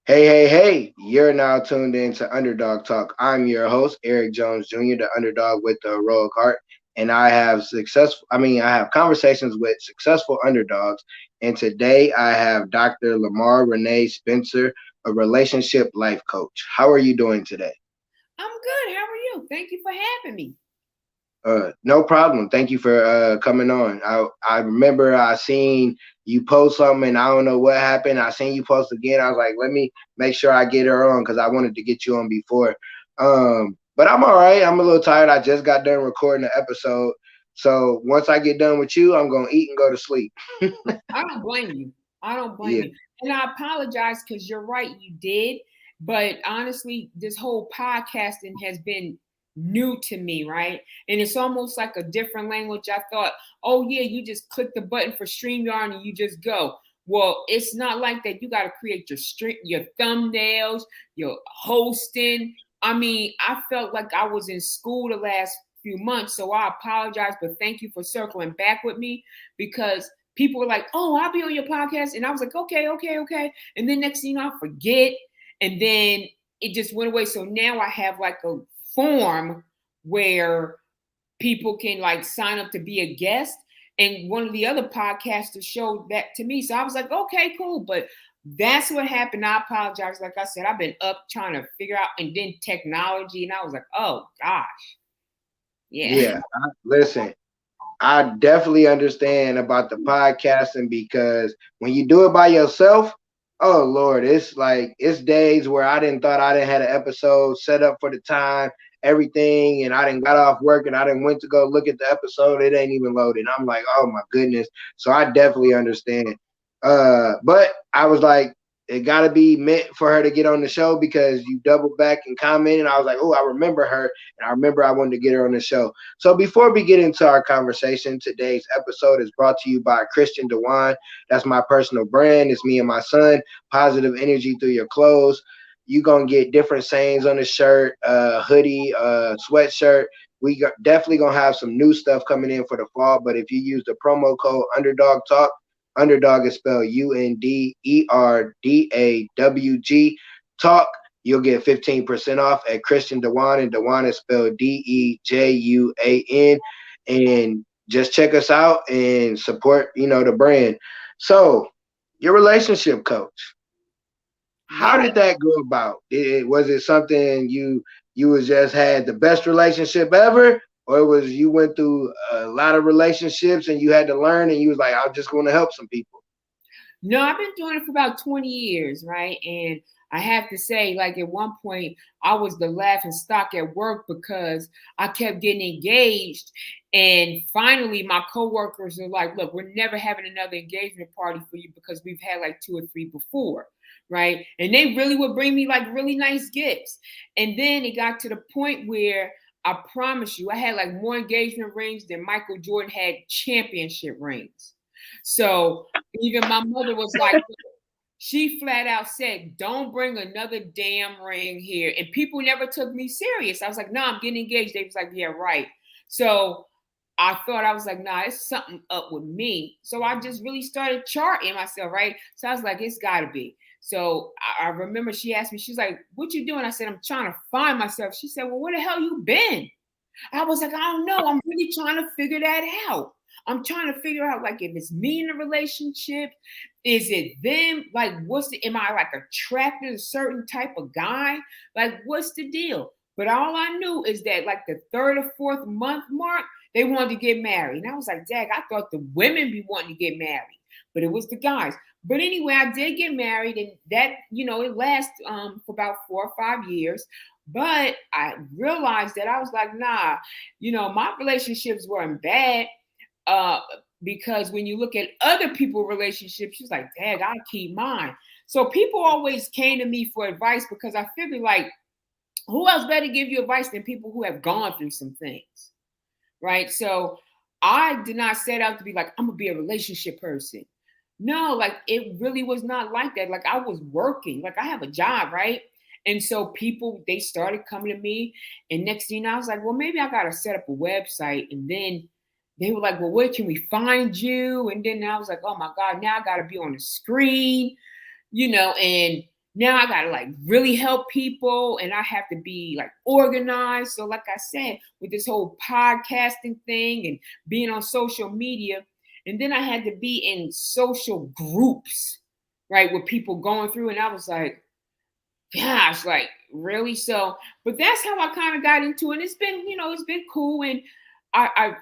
Hey, you're now tuned in to Underdog Talk. I'm your host, Eric Jones Jr., the underdog with the heroic heart. And I have conversations with successful underdogs. And today I have Dr. Lamarr Renee Spencer, a relationship life coach. How are you doing today? I'm good. How are you? Thank you for having me. No problem. Thank you for coming on. I remember I seen you post something, and I don't know what happened. I seen you post again. I was like, let me make sure I get her on because I wanted to get you on before. But I'm all right. I'm a little tired. I just got done recording the episode, so once I get done with you, I'm gonna eat and go to sleep. I don't blame you. I don't blame Yeah, you. And I apologize because you're right, you did. But honestly, this whole podcasting has been new to me, right? And it's almost like a different language. I thought, oh, yeah, you just click the button for StreamYard and you just go. Well, it's not like that. You got to create your thumbnails, your hosting. I mean, I felt like I was in school the last few months, so I apologize, but thank you for circling back with me because people were like, "Oh, I'll be on your podcast," and I was like, "Okay." And then next thing you know, I forget, and then it just went away. So now I have like a form where people can like sign up to be a guest. And one of the other podcasters showed that to me. So I was like, okay, cool. But that's what happened. I apologize. Like I said, I've been up trying to figure out, and then technology, and I was like, oh gosh, yeah. yeah. Listen, I definitely understand about the podcasting because when you do it by yourself, oh Lord, it's like it's days where I didn't thought I didn't had an episode set up for the time, everything, and I didn't got off work and I didn't went to go look at the episode. It ain't even loaded. I'm like, oh my goodness. So I definitely understand. But I was like, it got to be meant for her to get on the show because you doubled back and commented. I was like, oh, I remember her, and I remember I wanted to get her on the show. So before we get into our conversation, today's episode is brought to you by Christian Dewan. That's my personal brand. It's me and my son. Positive energy through your clothes. You gonna get different sayings on the shirt, hoodie, sweatshirt. Definitely gonna have some new stuff coming in for the fall. But if you use the promo code Underdog Talk, Underdog is spelled UNDERDAWG Talk. You'll get 15% off at Christian Dewan, and Dewan is spelled DEJUAN. And just check us out and support, the brand. So, your relationship coach, how Yeah. did that go about? Was it something you was just had the best relationship ever, or it was you went through a lot of relationships and you had to learn and you was like, I'm just going to help some people? No, I've been doing it for about 20 years, right? And I have to say, like at one point, I was the laughing stock at work because I kept getting engaged. And finally, my coworkers are like, look, we're never having another engagement party for you because we've had like two or three before, right? And they really would bring me like really nice gifts. And then it got to the point where I promise you, I had like more engagement rings than Michael Jordan had championship rings. So even my mother was like, she flat out said, don't bring another damn ring here. And people never took me serious. I was like, no, I'm getting engaged. They was like, yeah, right. So I thought, I was like, nah, it's something up with me. So I just really started charting myself, right? So I was like, it's gotta be. So I remember she asked me, she's like, what you doing? I said, I'm trying to find myself. She said, well, where the hell you been? I was like, I don't know. I'm really trying to figure that out. I'm trying to figure out like if it's me in a relationship, is it them? Like, am I like attracted to a certain type of guy? Like, what's the deal? But all I knew is that like the third or fourth month mark, they wanted to get married. And I was like, Dag, I thought the women be wanting to get married, but it was the guys. But anyway, I did get married, and that, it lasts for about 4 or 5 years. But I realized that I was like, nah, my relationships weren't bad. Uh, because when you look at other people's relationships, she's like, Dad, I keep mine. So people always came to me for advice because I figured like, who else better give you advice than people who have gone through some things, right? So I did not set out to be like, I'm gonna be a relationship person. No, like it really was not like that. Like I was working, like I have a job, right? And so people, they started coming to me. And next thing you know, I was like, well, maybe I got to set up a website. And then they were like, well, where can we find you? And then I was like, oh my God, now I got to be on the screen, and now I gotta like really help people and I have to be like organized. So, like I said, with this whole podcasting thing and being on social media, and then I had to be in social groups, right, with people going through, and I was like, gosh, like really? So, but that's how I kind of got into it. It's been, it's been cool. And I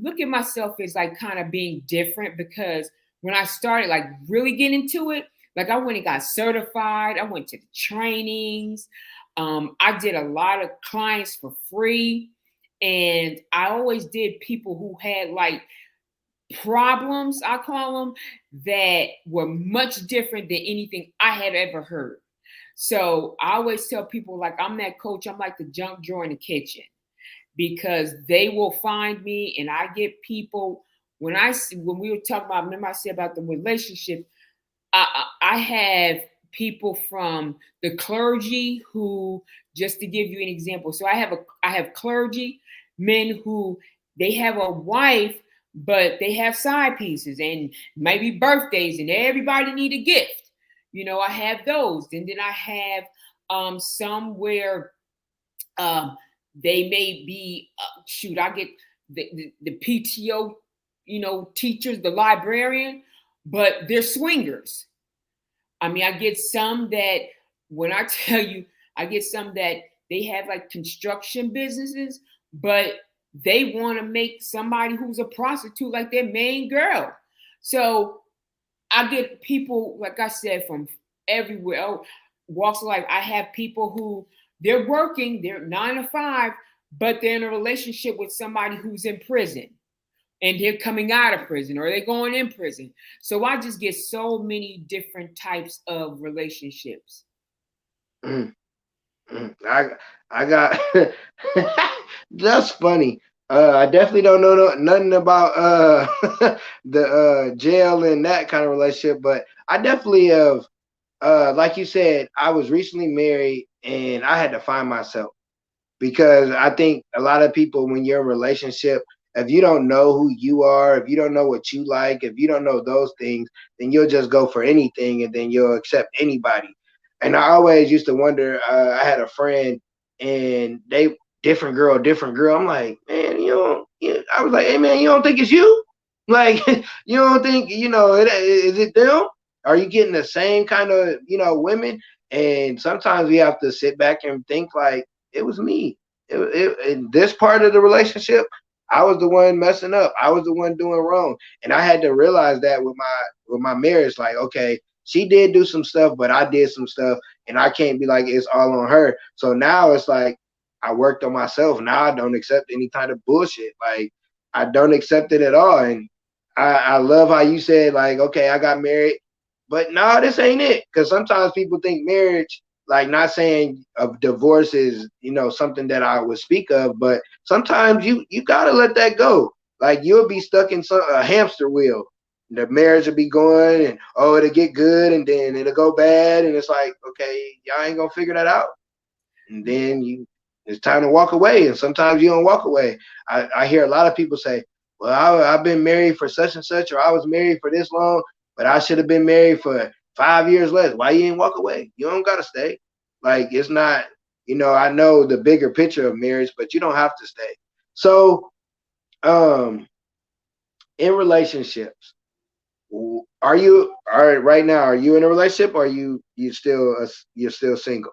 look at myself as like kind of being different because when I started like really getting into it, like I went and got certified, I went to the trainings, I did a lot of clients for free. And I always did people who had like problems, I call them, that were much different than anything I had ever heard. So I always tell people like I'm that coach, I'm like the junk drawer in the kitchen because they will find me and I get people when we were talking about, remember I said about the relationship, I have people from the clergy who, just to give you an example, so I have clergy men who they have a wife, but they have side pieces and maybe birthdays, and everybody need a gift. I have those, and then I have some where um, they may be shoot. I get the PTO, teachers, the librarian, but they're swingers. I mean, I get some that when I tell you, I get some that they have like construction businesses, but they want to make somebody who's a prostitute like their main girl. So I get people, like I said, from everywhere, walks of life. I have people who they're working, they're 9 to 5, but they're in a relationship with somebody who's in prison and they're coming out of prison or they're going in prison. So I just get so many different types of relationships. I I got that's funny. I definitely don't know nothing about the jail and that kind of relationship, but I definitely have like you said, I was recently married and I had to find myself because I think a lot of people, when you're in a relationship, if you don't know who you are, if you don't know what you like, if you don't know those things, then you'll just go for anything and then you'll accept anybody. And I always used to wonder. I had a friend and they different girl, different girl. I'm like, man, I was like, hey man, you don't think it's you? Like, you don't think is it them? Are you getting the same kind of women? And sometimes we have to sit back and think like it was me. In this part of the relationship, I was the one messing up. I was the one doing wrong, and I had to realize that with my marriage. Like, okay, she did do some stuff, but I did some stuff, and I can't be like it's all on her. So now it's like I worked on myself. Now I don't accept any kind of bullshit. Like I don't accept it at all. And I love how you said like, okay, I got married, but no, this ain't it. Because sometimes people think marriage, like not saying of divorce is something that I would speak of, but sometimes you gotta let that go. Like you'll be stuck in a hamster wheel. The marriage will be going, and it'll get good, and then it'll go bad, and it's like, okay, y'all ain't gonna figure that out, and then it's time to walk away. And sometimes you don't walk away. I hear a lot of people say, well, I've been married for such and such, or I was married for this long, but I should have been married for 5 years less. Why you ain't walk away? You don't gotta stay. Like it's not, I know the bigger picture of marriage, but you don't have to stay. So, um, in relationships, are you all right right now? Are you in a relationship, or you're still single?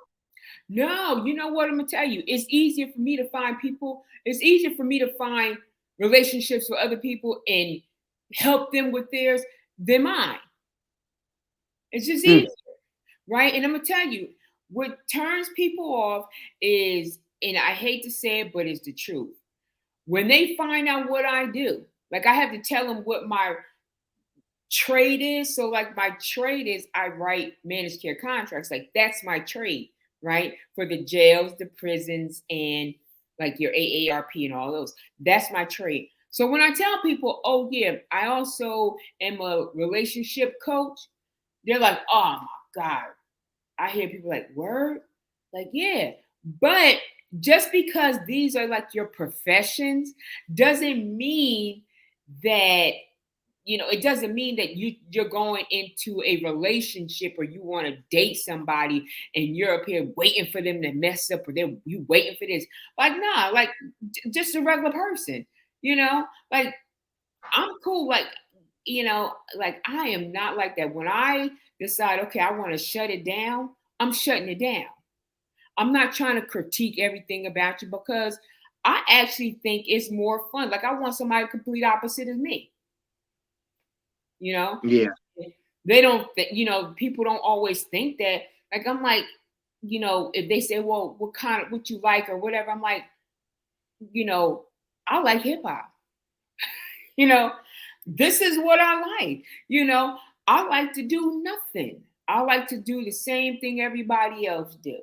No, you know what I'm gonna tell you? It's easier for me to find people. It's easier for me to find relationships with other people and help them with theirs than mine. It's just Hmm. easier, right? And I'm gonna tell you, what turns people off is, and I hate to say it, but it's the truth. When they find out what I do, like I have to tell them what my trade is. So, like, my trade is I write managed care contracts. Like, that's my trade, right? For the jails, the prisons, and like your AARP and all those. That's my trade. So, when I tell people, oh, yeah, I also am a relationship coach, they're like, oh my God. I hear people like, word? Like, yeah. But just because these are like your professions doesn't mean that it doesn't mean that you're going into a relationship or you want to date somebody and you're up here waiting for them to mess up or you waiting for this. Like, nah, like just a regular person, like I'm cool. Like, like I am not like that. When I decide, okay, I want to shut it down, I'm shutting it down. I'm not trying to critique everything about you because I actually think it's more fun. Like I want somebody complete opposite of me. You know, Yeah. they don't. People don't always think that. Like I'm like, if they say, well, what you like or whatever, I'm like, you know, I like hip hop. You know, this is what I like. I like to do nothing. I like to do the same thing everybody else do.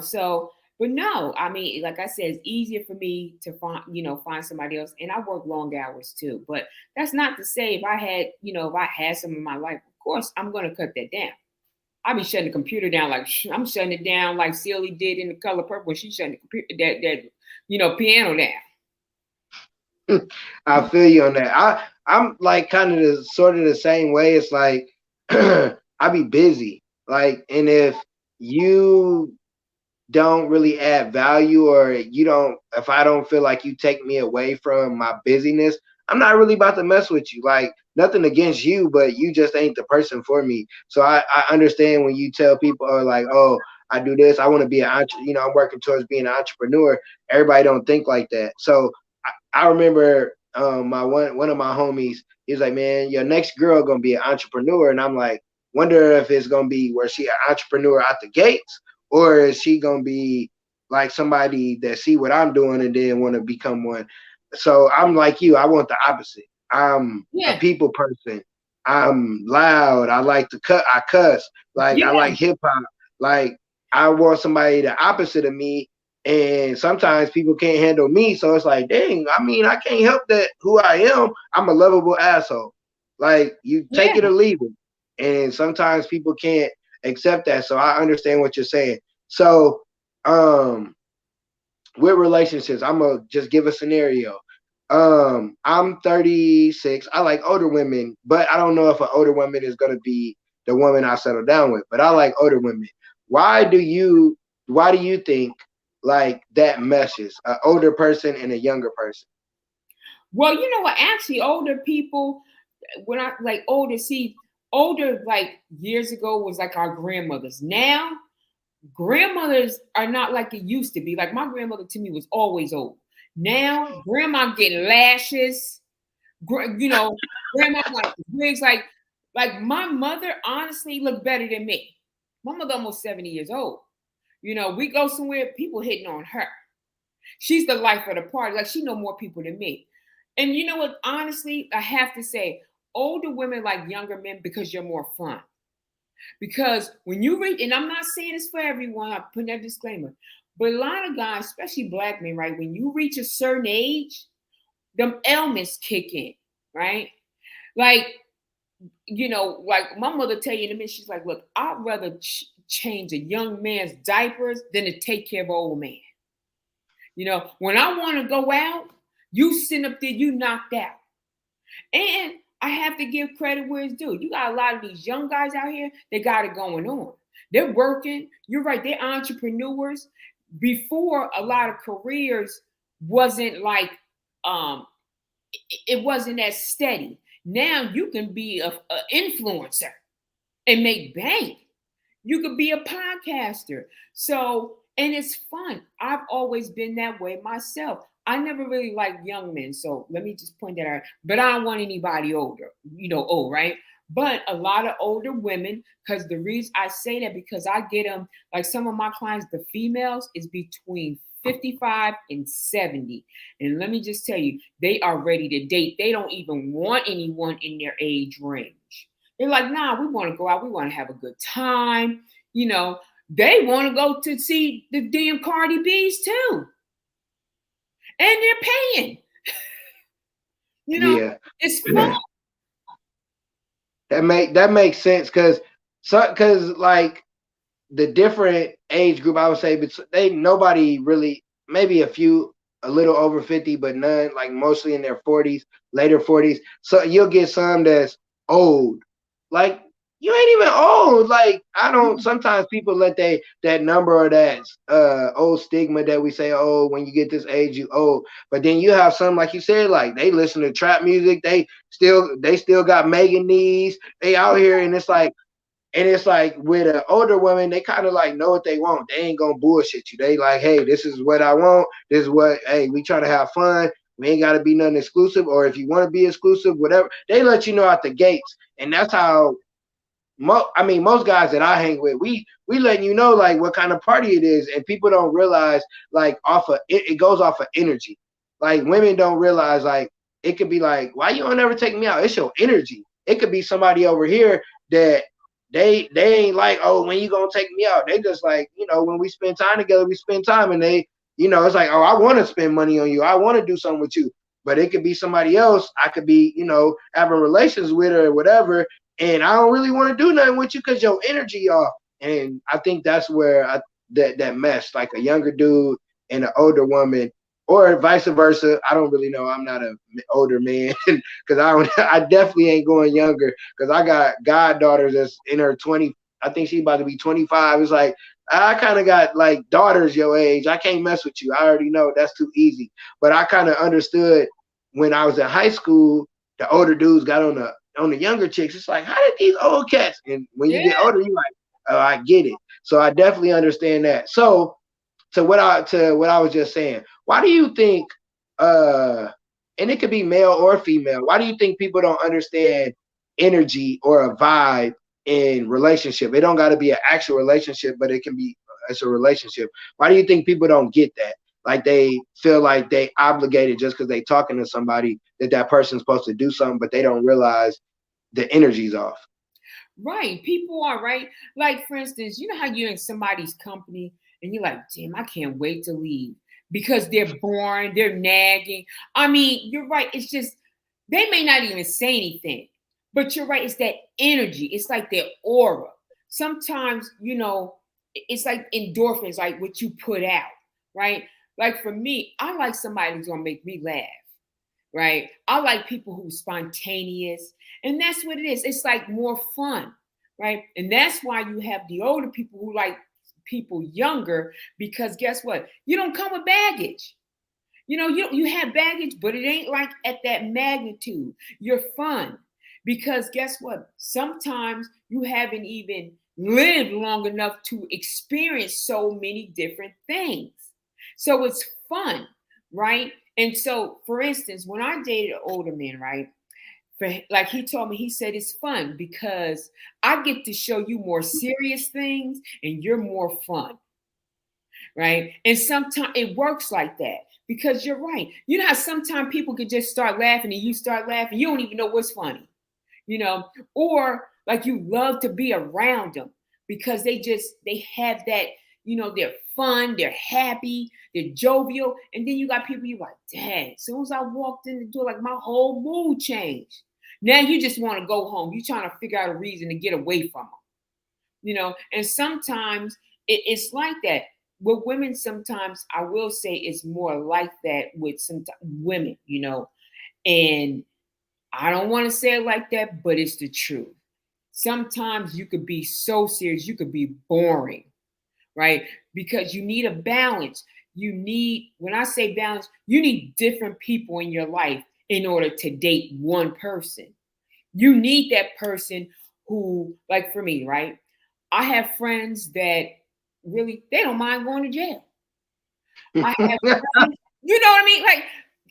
So but no, I mean, like I said, it's easier for me to find somebody else, and I work long hours too. But that's not to say if I had some in my life, of course I'm gonna cut that down. I be shutting the computer down like I'm shutting it down like Celie did in The Color Purple when she shut the computer that piano down. I feel you on that. I'm like kind of the sort of the same way. It's like I be busy. Like, and if you don't really add value, or if I don't feel like you take me away from my busyness, I'm not really about to mess with you. Like, nothing against you, but you just ain't the person for me. So I understand when you tell people, or like, oh, I do this, I want to be I'm working towards being an entrepreneur. Everybody don't think like that. So I remember my one of my homies, he was like, man, your next girl gonna be an entrepreneur. And I'm like, wonder if it's gonna be where she an entrepreneur out the gates, or is she gonna be like somebody that see what I'm doing and then want to become one? So I'm like you, I want the opposite. I'm a Yeah, people person. I'm loud. I like to cut. I cuss. Like, I yeah, like hip hop. Like, I want somebody the opposite of me. And sometimes people can't handle me. So it's like, dang, I mean, I can't help that who I am. I'm a lovable asshole. Like, you take yeah, it or leave it. And sometimes people can't accept that. So I understand what you're saying. So, with relationships, I'm gonna just give a scenario. I'm 36. I like older women, but I don't know if an older woman is gonna be the woman I settle down with. But I like older women. Why do you why do you think like that meshes an older person and a younger person? well, you know what, actually older people, when I like older like years ago was like our grandmothers. Now grandmothers are not like it used to be. Like my grandmother to me was always old. Now grandma getting lashes, you know, grandma like wigs. Like my mother honestly looked better than me. My mother almost 70 years old. We go somewhere, people hitting on her. She's the life of the party. Like she know more people than me. And you know what? Honestly, I have to say, older women like younger men because you're more fun. Because when you reach, and I'm not saying this for everyone, I'm putting that disclaimer, but a lot of guys, especially black men, right? When you reach a certain age, them ailments kick in, right? Like, like my mother tell you in a minute, she's like, look, I'd rather change a young man's diapers than to take care of an old man. When I want to go out, you sitting up there, you knocked out. And I have to give credit where it's due. You got a lot of these young guys out here, they got it going on. They're working. You're right, they're entrepreneurs. Before, a lot of careers wasn't like it wasn't as steady. Now you can be a influencer and make bank. You could be a podcaster. So, and it's fun. I've always been that way myself. I never really liked young men. So let me just point that out. But I don't want anybody older, old, right? But a lot of older women, because the reason I say that, because I get them, like some of my clients, the females is between 55 and 70. And let me just tell you, they are ready to date. They don't even want anyone in their age range. They're like, nah, we want to go out. We want to have a good time. They want to go to see the damn Cardi B's too. And they're paying. Yeah. It's fun. That makes sense, because like the different age group, I would say, but they nobody really, maybe a few a little over 50, but none like mostly in their 40s, later 40s. So you'll get some that's old. Like you ain't even old. Like I don't. Sometimes people let that number or that old stigma that we say, oh, when you get this age, you old. But then you have some like you said, like they listen to trap music. They still got Megan knees. They out here, and it's like with an older woman, they kind of like know what they want. They ain't gonna bullshit you. They like, hey, this is what I want. This is what, hey, we try to have fun. We ain't gotta be nothing exclusive. Or if you want to be exclusive, whatever, they let you know out the gates. And that's how most guys that I hang with, we letting you know like what kind of party it is, and people don't realize like off of it goes off of energy. Like women don't realize like it could be like, why you don't ever take me out? It's your energy. It could be somebody over here that they ain't like, oh, when you gonna take me out? They just like, when we spend time together, we spend time, and it's like, oh, I want to spend money on you. I want to do something with you. But it could be somebody else. I could be, having relations with her or whatever, and I don't really want to do nothing with you because your energy off. And I think that's where that mesh, like a younger dude and an older woman, or vice versa. I don't really know. I'm not an older man because I definitely ain't going younger because I got goddaughters that's in her 20. I think she's about to be 25. It's like I kind of got like daughters your age. I can't mess with you. I already know that's too easy. But I kind of understood when I was in high school. The older dudes got on the younger chicks. It's like, how did these old cats? And when you get Yeah. older, you're like, oh, I get it. So I definitely understand that. So to what I was just saying, why do you think and it could be male or female, why do you think people don't understand energy or a vibe in relationship? It don't got to be an actual relationship, but it can be it's a relationship. Why do you think people don't get that? Like they feel like they obligated just because they talking to somebody that person's supposed to do something, but they don't realize the energy's off. Right. People are right. Like, for instance, you know how you're in somebody's company and you're like, damn, I can't wait to leave because they're boring, they're nagging. I mean, you're right. It's just, they may not even say anything, but you're right. It's that energy. It's like their aura. Sometimes, it's like endorphins, like what you put out, right? Like for me, I like somebody who's going to make me laugh, right? I like people who spontaneous, and that's what it is. It's like more fun, right? And that's why you have the older people who like people younger, because guess what? You don't come with baggage. You have baggage, but it ain't like at that magnitude. You're fun. Because guess what? Sometimes you haven't even lived long enough to experience so many different things. So it's fun, right? And so, for instance, when I dated an older man, right? Like he told me, he said it's fun because I get to show you more serious things and you're more fun, right? And sometimes it works like that because you're right. You know how sometimes people could just start laughing and you start laughing, you don't even know what's funny, or like you love to be around them because they have that, they're fun, they're happy, they're jovial. And then you got people you like, dang, as soon as I walked in the door, like my whole mood changed. Now you just want to go home. You're trying to figure out a reason to get away from them, and sometimes it's like that. With women, sometimes I will say it's more like that with some women, and I don't want to say it like that, but it's the truth. Sometimes you could be so serious, you could be boring, right? Because you need a balance. When I say balance, you need different people in your life in order to date one person. You need that person who, like for me, right? I have friends that really, they don't mind going to jail. I have friends, you know what I mean? Like,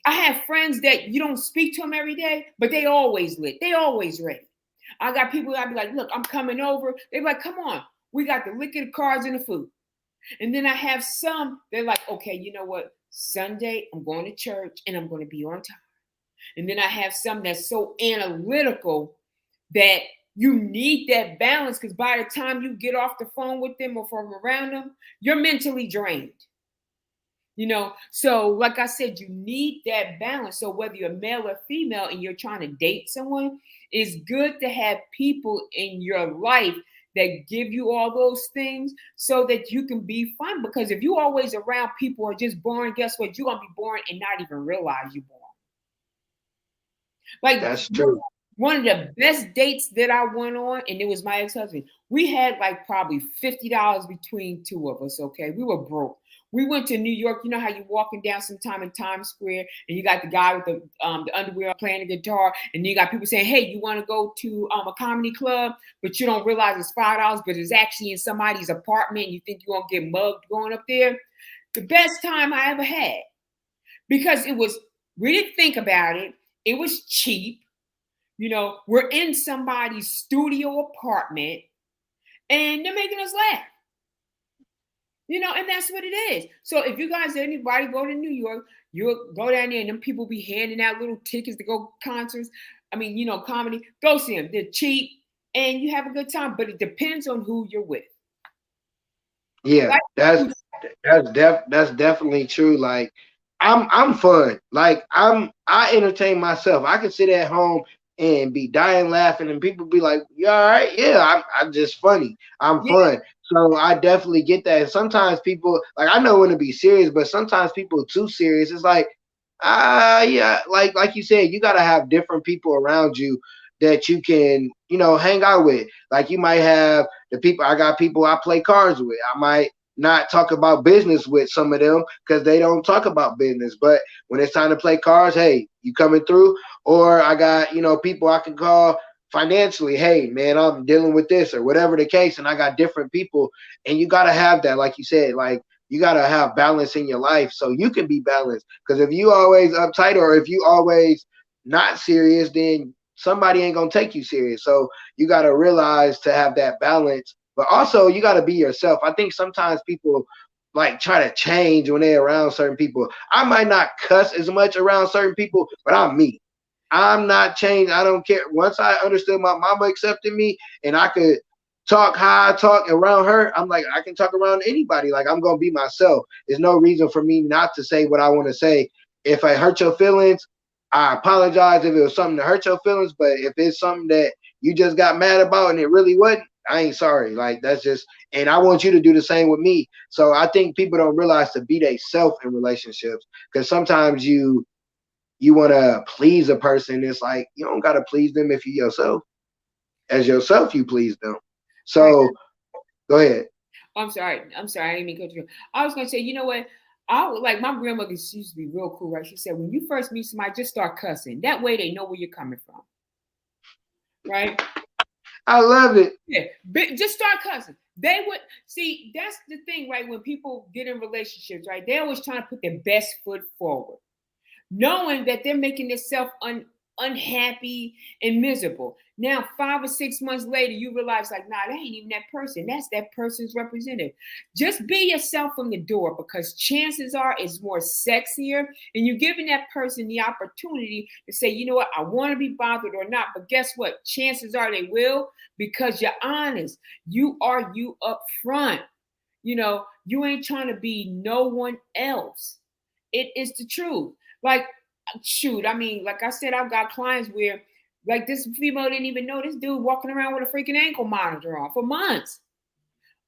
I have friends that you don't speak to them every day, but they always lit. They always ready. I got people that I be like, look, I'm coming over. They be like, come on. We got the liquor, the cars, and the food. And then I have some, they're like, okay, you know what? Sunday, I'm going to church and I'm going to be on time. And then I have some that's so analytical that you need that balance because by the time you get off the phone with them or from around them, you're mentally drained. So like I said, you need that balance. So whether you're male or female and you're trying to date someone, it's good to have people in your life that give you all those things so that you can be fun. Because if you always around people who are just boring, guess what? You're gonna be boring and not even realize you're boring. Like That's true. one of the best dates that I went on, and it was my ex-husband. We had like probably $50 between two of us. Okay, we were broke. We went to New York. You know how you're walking down sometime in Times Square, and you got the guy with the underwear playing the guitar, and you got people saying, "Hey, you want to go to a comedy club?" But you don't realize it's $5, but it's actually in somebody's apartment. And you think you're gonna get mugged going up there. The best time I ever had, because it was. We didn't think about it. It was cheap. You know, we're in somebody's studio apartment and they're making us laugh. You know, and that's what it is. So if you guys, anybody go to New York, you'll go down there and them people be handing out little tickets to go concerts. I mean, you know, comedy, go see them. They're cheap and you have a good time, but it depends on who you're with. Yeah, Like, that's definitely true. Like I'm fun. Like I entertain myself. I can sit at home and be dying laughing, and people be like, "You all right?" Yeah, I'm just funny. I'm yeah, fun. So I definitely get that. And sometimes people like I know when to be serious, but sometimes people are too serious. It's like, yeah, like you said, you gotta have different people around you that you can, hang out with. Like you might have the people I got people I play cards with. I might not talk about business with some of them because they don't talk about business. But when it's time to play cards, hey, you coming through? Or I got, people I can call financially. Hey, man, I'm dealing with this or whatever the case. And I got different people. And you got to have that, like you said, like you got to have balance in your life so you can be balanced. Because if you always uptight or if you always not serious, then somebody ain't going to take you serious. So you got to realize to have that balance, but also you got to be yourself. I think sometimes people like try to change when they're around certain people. I might not cuss as much around certain people, but I'm me. I'm not changed. I don't care. Once I understood my mama accepted me and I could talk how I talk around her, I'm like, I can talk around anybody. Like, I'm going to be myself. There's no reason for me not to say what I want to say. If I hurt your feelings, I apologize if it was something to hurt your feelings. But if it's something that you just got mad about and it really wasn't, I ain't sorry. Like, that's just, and I want you to do the same with me. So I think people don't realize to be they self in relationships because sometimes you want to please a person. It's like you don't got to please them if you yourself. As yourself, you please them. right. So go ahead. I'm sorry. I'm sorry. I didn't mean to cut you. I was gonna say, you know what? I would like my grandmother. She used to be real cool, right? She said, when you first meet somebody, just start cussing. That way, they know where you're coming from, right? I love it. Yeah, just start cussing. They would see. That's the thing, right? When people get in relationships, right? They're always trying to put their best foot forward, knowing that they're making themselves unhappy and miserable. Now, 5 or 6 months later, you realize, like, nah, that ain't even that person. That's that person's representative. Just be yourself from the door because chances are it's more sexier and you're giving that person the opportunity to say, you know what, I want to be bothered or not. But guess what? Chances are they will because you're honest. You are you up front. You know, you ain't trying to be no one else. It is the truth. Like, shoot, I mean, like I said, I've got clients where, like, this female didn't even know this dude walking around with a freaking ankle monitor on for months.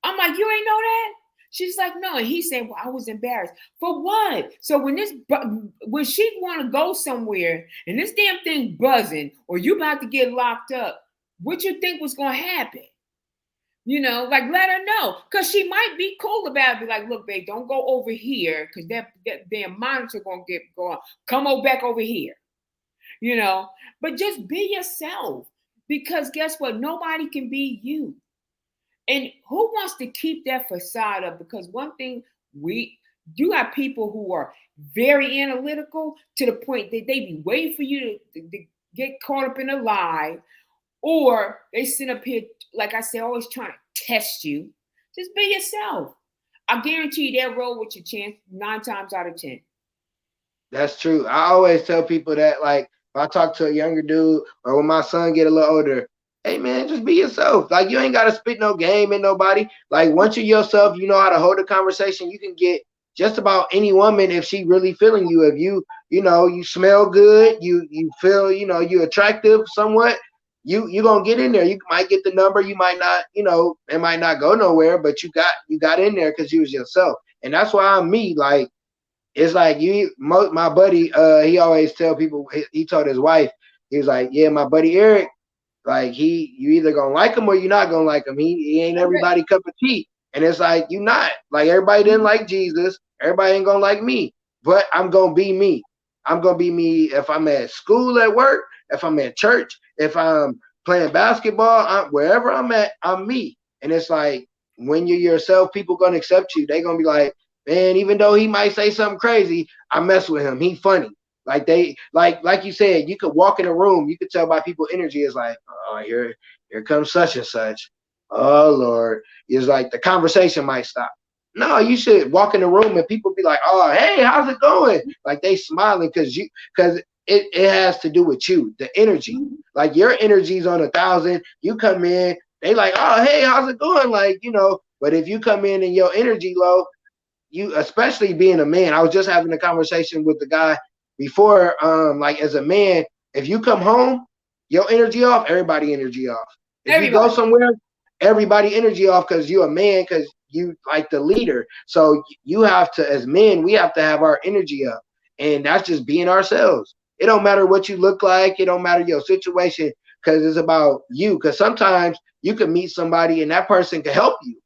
I'm like, you ain't know that? She's like, no. And he's saying, well, I was embarrassed. For what? So when she want to go somewhere and this damn thing buzzing or you about to get locked up, what you think was going to happen? You know, like let her know because she might be cool about it. Be like, look, babe, don't go over here because that damn monitor gonna get going. Come on back over here, you know. But just be yourself because guess what? Nobody can be you. And who wants to keep that facade up? Because one thing you got people who are very analytical to the point that they be waiting for you to get caught up in a lie or they sit up here, like I said, always trying to test you. Just be yourself. I guarantee you they'll roll with your chance 9 times out of 10. That's true. I always tell people that, like, if I talk to a younger dude or when my son get a little older, hey man, just be yourself. Like you ain't gotta spit no game in nobody. Like once you're yourself, you know how to hold a conversation. You can get just about any woman if she really feeling you. If you smell good, you feel, you attractive somewhat. you gonna get in there. You might get the number, you might not, it might not go nowhere, but you got in there because you was yourself. And that's why I'm me. Like, it's like my buddy, he always tell people, he told his wife, he was like, yeah, my buddy Eric, like, you either gonna like him or you're not gonna like him. He ain't everybody cup of tea. And it's like, you not. Like, everybody didn't like Jesus. Everybody ain't gonna like me. But I'm gonna be me. I'm gonna be me if I'm at school, at work, if I'm at church, if I'm playing basketball, wherever I'm at, I'm me. And it's like, when you're yourself, people gonna accept you. They gonna be like, man, even though he might say something crazy, I mess with him. He funny. Like, like you said, you could walk in a room, you could tell by people's energy. It's like, oh, here comes such and such. Oh Lord. It's like the conversation might stop. No, you should walk in the room and people be like, oh, hey, how's it going? Like, they smiling because it has to do with you, the energy. Like, your energy's on 1,000. You come in, they like, oh, hey, how's it going? Like, but if you come in and your energy low, you, especially being a man, I was just having a conversation with the guy before, like, as a man, if you come home, your energy off, everybody energy off. If you go somewhere, everybody energy off, because you're a man, because you like the leader. So you have to, as men, we have to have our energy up. And that's just being ourselves. It don't matter what you look like. It don't matter your situation, because it's about you. Because sometimes you can meet somebody and that person can help you.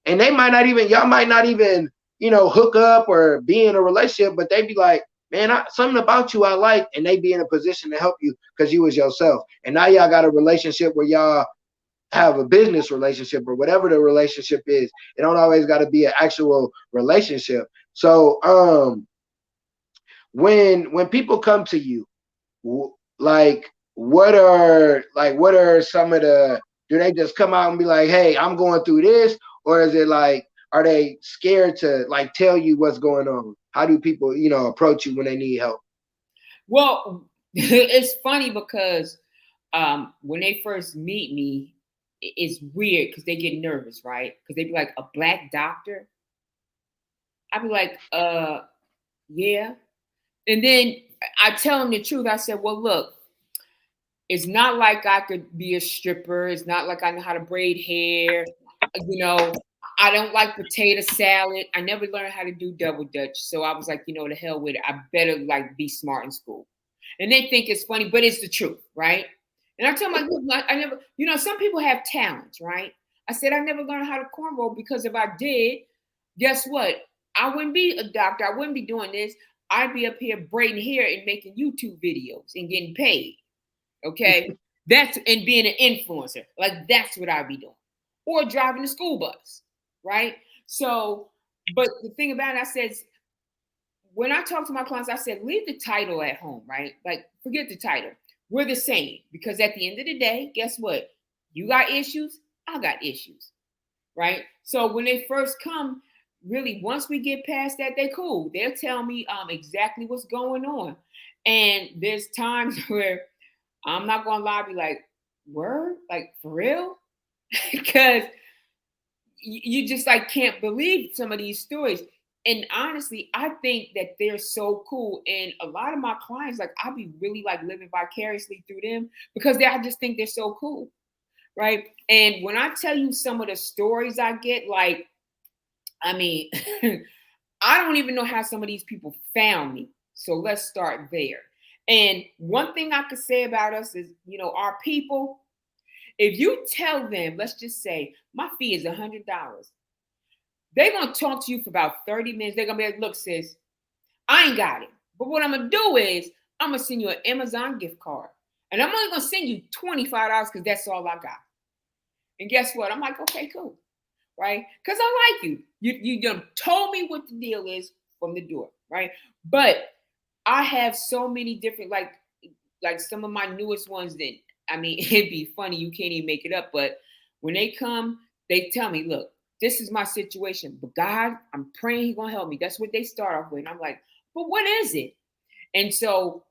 And they might not even, y'all might not even, hook up or be in a relationship, but they be like, man, something about you I like, and they be in a position to help you because you was yourself. And now y'all got a relationship where y'all have a business relationship or whatever the relationship is. It don't always got to be an actual relationship. So when people come to you, like, what are some of the, do they just come out and be like, hey, I'm going through this? Or is it like, are they scared to, like, tell you what's going on? How do people, approach you when they need help? Well, it's funny because when they first meet me, it's weird because they get nervous, right? Because they be like, a black doctor? I'd be like, yeah. And then I tell them the truth. I said, well, look, it's not like I could be a stripper. It's not like I know how to braid hair. I don't like potato salad. I never learned how to do double dutch. So I was like, the hell with it. I better like be smart in school. And they think it's funny, but it's the truth, right? And I tell them, like, I never, some people have talents, right? I said, I never learned how to cornrow because if I did, guess what? I wouldn't be a doctor. I wouldn't be doing this. I'd be up here braiding hair and making YouTube videos and getting paid. Okay. And being an influencer. Like, that's what I'd be doing. Or driving the school bus. Right. So, but the thing about it, I said, when I talk to my clients, I said, leave the title at home, right? Like, forget the title. We're the same, because at the end of the day, guess what? You got issues, I got issues, right? So when they first come, really, once we get past that, they cool. They'll tell me exactly what's going on. And there's times where I'm not gonna lie, I'll be like, word? Like, for real? Because you just like can't believe some of these stories. And honestly, I think that they're so cool. And a lot of my clients, like, I'll be really like living vicariously through them because I just think they're so cool. Right. And when I tell you some of the stories I get, like, I mean, I don't even know how some of these people found me. So let's start there. And one thing I could say about us is, our people, if you tell them, let's just say my fee is $100, they're going to talk to you for about 30 minutes. They're going to be like, look, sis, I ain't got it. But what I'm going to do is I'm going to send you an Amazon gift card. And I'm only going to send you $25 because that's all I got. And guess what? I'm like, okay, cool. Right? Because I like you. You done told me what the deal is from the door. Right? But I have so many different, like some of my newest ones that, I mean, it'd be funny. You can't even make it up. But when they come, they tell me, look, this is my situation. But God, I'm praying He's going to help me. That's what they start off with. And I'm like, but what is it? And so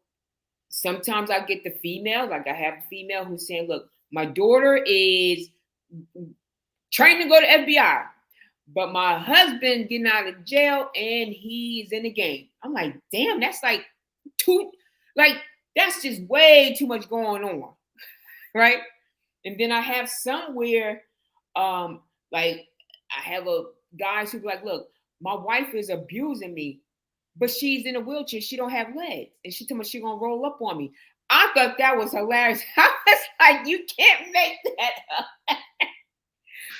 sometimes I get the female, like I have a female who's saying, look, my daughter is training to go to FBI, but my husband getting out of jail and he's in the game. I'm like, damn, that's like that's just way too much going on. right? And then I have somewhere, like I have a guys who be like, look, my wife is abusing me, but she's in a wheelchair. She don't have legs, and she told me she gonna roll up on me. I thought that was hilarious. I was like, you can't make that up.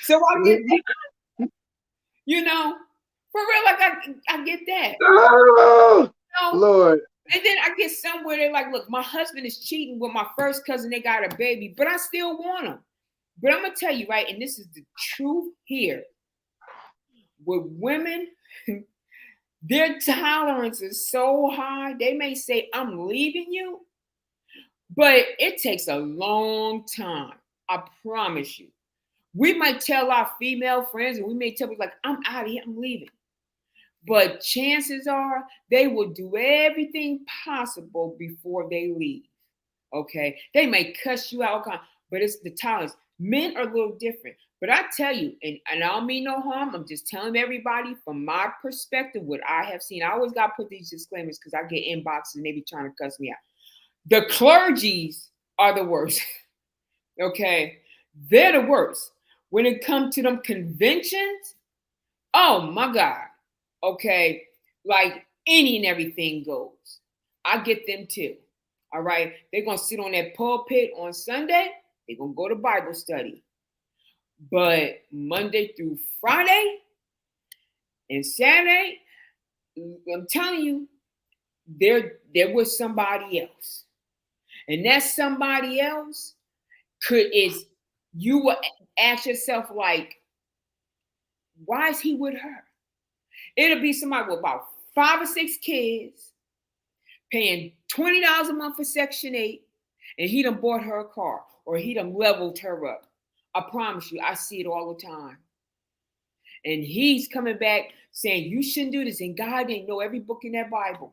So I get that, you know, for real. Like I get that. Oh, You know? Lord. And then I get somewhere they're like, look, my husband is cheating with my first cousin. They got a baby, but I still want him. But I'm gonna tell you, right, and this is the truth here. With women, their tolerance is so high. They may say, I'm leaving you, but it takes a long time. I promise you. We might tell our female friends, and we may tell people like, I'm out of here, I'm leaving. But chances are they will do everything possible before they leave. Okay. They may cuss you out, but it's the tolerance. Men are a little different. But I tell you, and I don't mean no harm. I'm just telling everybody from my perspective what I have seen. I always got to put these disclaimers because I get inboxes and they be trying to cuss me out. The clergies are the worst. Okay. They're the worst. When it comes to them conventions, oh my God. Okay. Like any and everything goes. I get them too. All right. They're going to sit on that pulpit on Sunday. They're going to go to Bible study. But Monday through Friday and Saturday, I'm telling you, they're with somebody else. And that somebody else you will ask yourself, like, why is he with her? It'll be somebody with about 5 or 6 kids, paying $20 a month for Section 8, and he done bought her a car or he done leveled her up. I promise you, I see it all the time. And he's coming back saying, you shouldn't do this. And God didn't know every book in that Bible.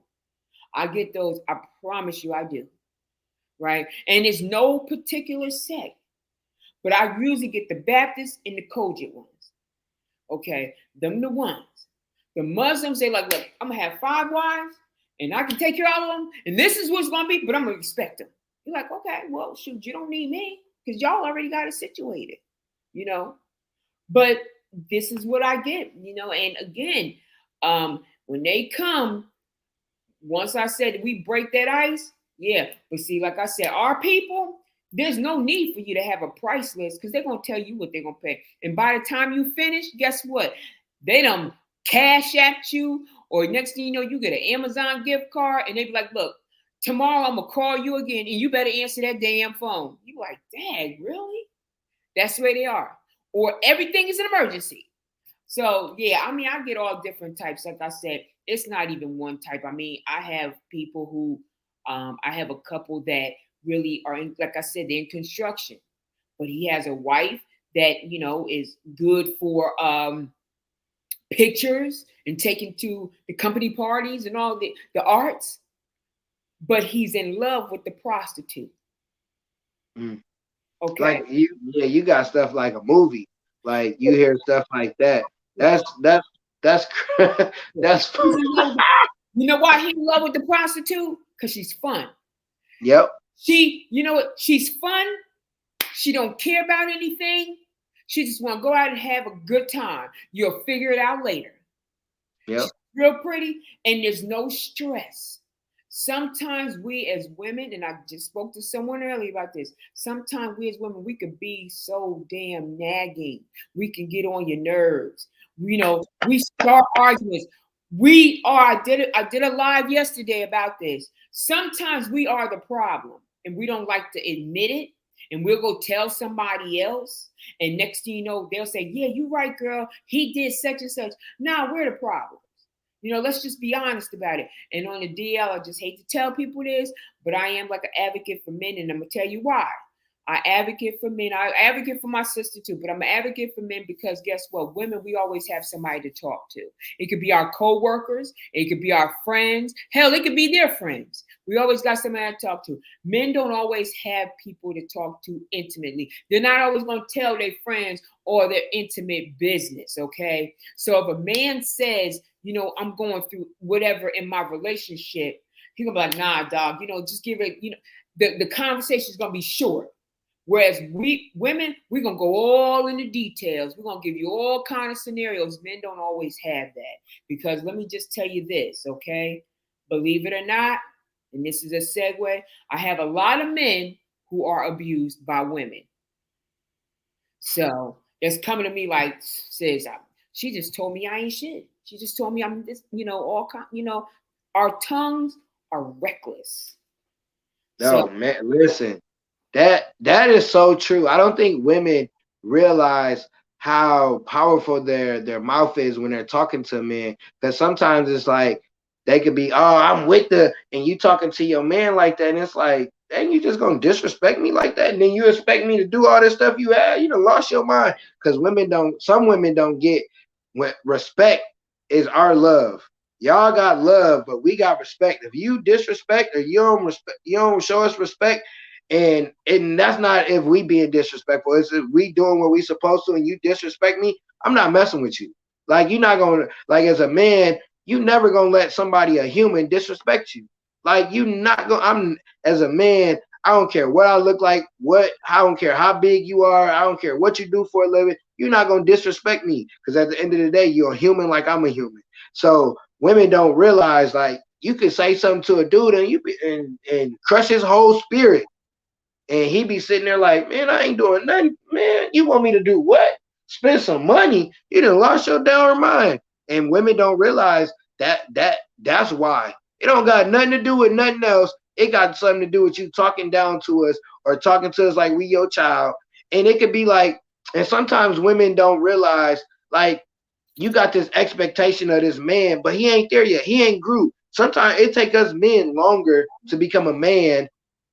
I get those. I promise you I do. Right? And it's no particular sect. But I usually get the Baptists and the Kojic ones. Okay? Them the ones. The Muslims, they like, look, I'm going to have 5 wives, and I can take care of all of them, and this is what's going to be, but I'm going to respect them. You're like, okay, well, shoot, you don't need me, because y'all already got it situated, you know? But this is what I get, you know? And again, when they come, once I said we break that ice, yeah. But see, like I said, our people, there's no need for you to have a price list because they're going to tell you what they're going to pay. And by the time you finish, guess what? They done cash at you, or next thing you know, you get an Amazon gift card, and they be like, look, tomorrow I'm going to call you again, and you better answer that damn phone. You like, dang, really? That's the way they are. Or everything is an emergency. So, yeah, I mean, I get all different types. Like I said, it's not even one type. I mean, I have people who, I have a couple that really are, like I said, they're in construction. But he has a wife that, you know, is good for pictures and taken to the company parties and all the arts. But he's in love with the prostitute. Mm. Okay. Like you got stuff like a movie. Like you hear stuff like that. That's that's You know why he's in love with the prostitute? Because she's fun. Yep. You know what? She's fun. She don't care about anything. She just want to go out and have a good time. You'll figure it out later. Yep. She's real pretty, and there's no stress. Sometimes we as women, and I just spoke to someone earlier about this, sometimes we as women, we could be so damn nagging. We can get on your nerves. You know, we start arguments. I did a live yesterday about this. Sometimes we are the problem, and we don't like to admit it. And we'll go tell somebody else. And next thing you know, they'll say, yeah, you're right, girl. He did such and such. Nah, we're the problem. You know, let's just be honest about it. And on the DL, I just hate to tell people this, but I am like an advocate for men, and I'm going to tell you why. I advocate for men. I advocate for my sister too, but I'm an advocate for men because guess what? Women, we always have somebody to talk to. It could be our co-workers. It could be our friends. Hell, it could be their friends. We always got somebody to talk to. Men don't always have people to talk to intimately. They're not always going to tell their friends or their intimate business, okay? So if a man says, you know, I'm going through whatever in my relationship, he's going to be like, nah, dog, you know, just give it, you know, the conversation is going to be short. Whereas we women, we're gonna go all into details. We're gonna give you all kind of scenarios. Men don't always have that. Because let me just tell you this, okay? Believe it or not, and this is a segue, I have a lot of men who are abused by women. So that's coming to me like, says, she just told me I ain't shit. She just told me I'm this, all kind, our tongues are reckless. So No, man, listen, that is so true. I don't think women realize how powerful their mouth is when they're talking to men. Because sometimes it's like they could be, oh, I'm with the, and you talking to your man like that, and it's like, dang, you just gonna disrespect me like that, and then you expect me to do all this stuff you had? You done lost your mind. Because some women don't get what respect is our love. Y'all got love, but we got respect. If you disrespect or you don't show us respect, and that's not if we being disrespectful. It's if we doing what we supposed to, and you disrespect me, I'm not messing with you. Like you're not gonna like as a man, you never gonna let somebody a human disrespect you. Like you not gonna. I'm as a man. I don't care what I look like. I don't care how big you are. I don't care what you do for a living. You're not gonna disrespect me because at the end of the day, you're a human like I'm a human. So women don't realize like you can say something to a dude and and crush his whole spirit, and he be sitting there like, man, I ain't doing nothing. Man, you want me to do what? Spend some money? You done lost your damn mind. And women don't realize that's why. It don't got nothing to do with nothing else. It got something to do with you talking down to us or talking to us like we your child. And it could be like, and sometimes women don't realize like you got this expectation of this man, but he ain't there yet. He ain't grew. Sometimes it take us men longer to become a man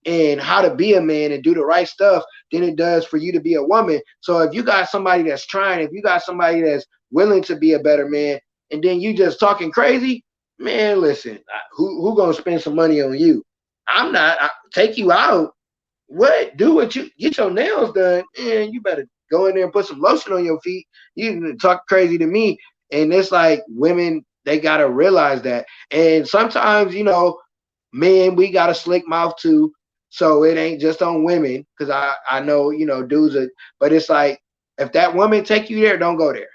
and how to be a man and do the right stuff than it does for you to be a woman. So if you got somebody that's trying, if you got somebody that's willing to be a better man, and then you just talking crazy, man, listen, who gonna spend some money on you? I'm not. Take you out. What? Do what you get your nails done, and you better go in there and put some lotion on your feet. You talk crazy to me, and it's like women they gotta realize that. And sometimes men we got a slick mouth too, so it ain't just on women because I know dudes are, but it's like if that woman take you there, don't go there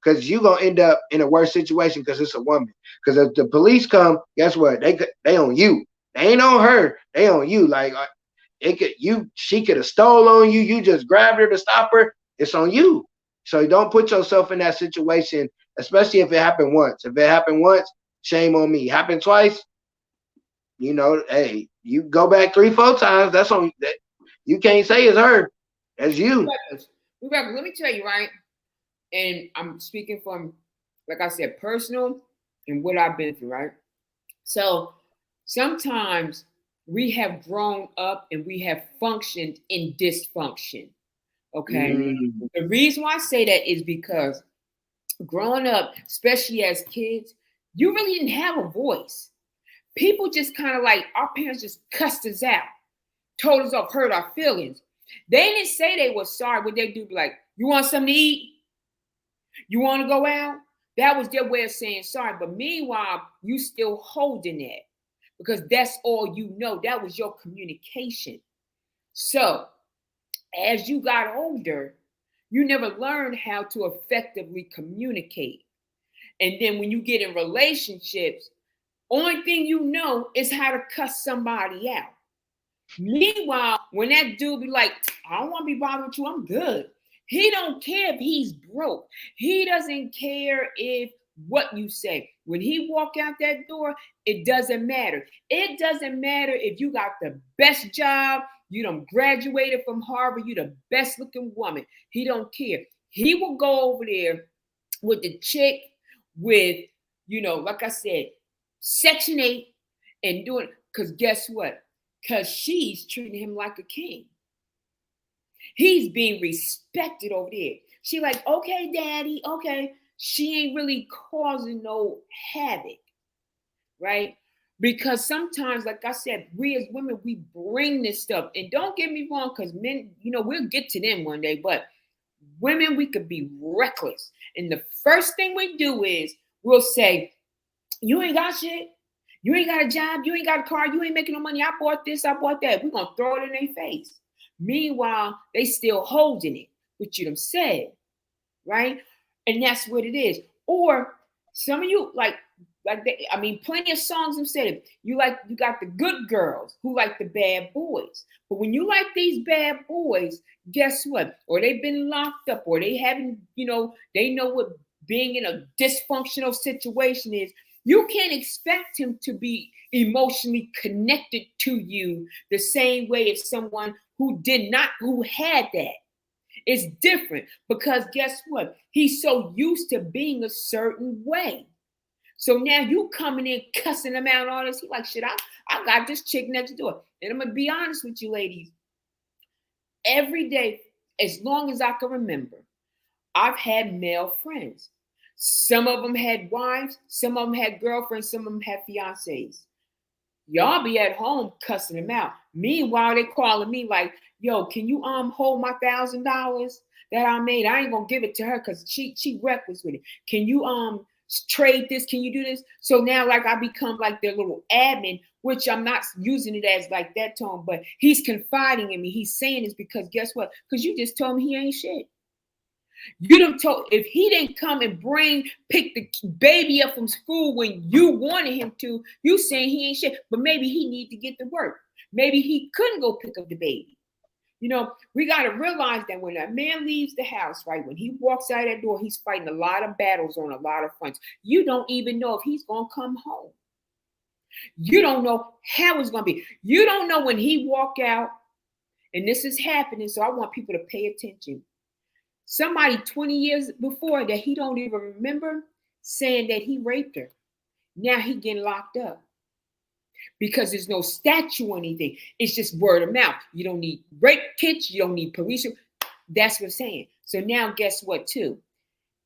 because you gonna end up in a worse situation because it's a woman. Because if the police come, guess what? They on you. They ain't on her. They on you. Like she could have stole on you. You just grabbed her to stop her. It's on you. So don't put yourself in that situation, especially if it happened once. If it happened once, shame on me. Happened twice, hey, you go back 3, 4 times. That's on that. You can't say it's her. That's you. Rebecca, let me tell you, right? And I'm speaking from, like I said, personal and what I've been through, right? So sometimes we have grown up and we have functioned in dysfunction. Okay. The reason why I say that is because growing up, especially as kids, you really didn't have a voice. People just kind of like, our parents just cussed us out, told us off, hurt our feelings. They didn't say they were sorry. What they do, be like, you want something to eat? You want to go out? That was their way of saying sorry. But meanwhile, you still holding that because that's all you know. That was your communication. So as you got older, you never learned how to effectively communicate. And then when you get in relationships, only thing you know is how to cuss somebody out. Meanwhile, when that dude be like, I don't want to be bothered with you, I'm good. He don't care if he's broke. He doesn't care if what you say. When he walk out that door, it doesn't matter. It doesn't matter if you got the best job, you done graduated from Harvard, you the best looking woman. He don't care. He will go over there with the chick with, like I said, Section 8 and doing, because guess what? Because she's treating him like a king. He's being respected over there. She like, okay, daddy, okay. She ain't really causing no havoc, right? Because sometimes, like I said, we as women, we bring this stuff. And don't get me wrong, because men, we'll get to them one day, but women, we could be reckless. And the first thing we do is we'll say, you ain't got shit. You ain't got a job. You ain't got a car. You ain't making no money. I bought this. I bought that. We're going to throw it in their face. Meanwhile, they still holding it, what you done said, right? And that's what it is. Or some of you I mean, plenty of songs have said it. You got the good girls who like the bad boys. But when you like these bad boys, guess what? Or they've been locked up, or they haven't, they know what being in a dysfunctional situation is. You can't expect him to be emotionally connected to you the same way as someone who had that. It's different because guess what? He's so used to being a certain way. So now you coming in cussing him out all this. He like, shit, I got this chick next door. And I'm gonna be honest with you, ladies. Every day, as long as I can remember, I've had male friends. Some of them had wives, some of them had girlfriends, some of them had fiancés. Y'all be at home cussing them out. Meanwhile, they calling me like, yo, can you hold my $1,000 that I made? I ain't gonna give it to her because she reckless with it. Can you trade this? Can you do this? So now like I become like their little admin, which I'm not using it as like that tone, but he's confiding in me. He's saying this because guess what? Because you just told me he ain't shit. You done told if he didn't come and pick the baby up from school when you wanted him to, you saying he ain't shit. But maybe he need to get to work. Maybe he couldn't go pick up the baby. We got to realize that when a man leaves the house, right, when he walks out that door, he's fighting a lot of battles on a lot of fronts. You don't even know if he's going to come home. You don't know how it's going to be. You don't know when he walk out, and this is happening, so I want people to pay attention. Somebody 20 years before that he don't even remember saying that he raped her. Now he getting locked up. Because there's no statute or anything. It's just word of mouth. You don't need rape kits. You don't need police. That's what I'm saying. So now guess what too?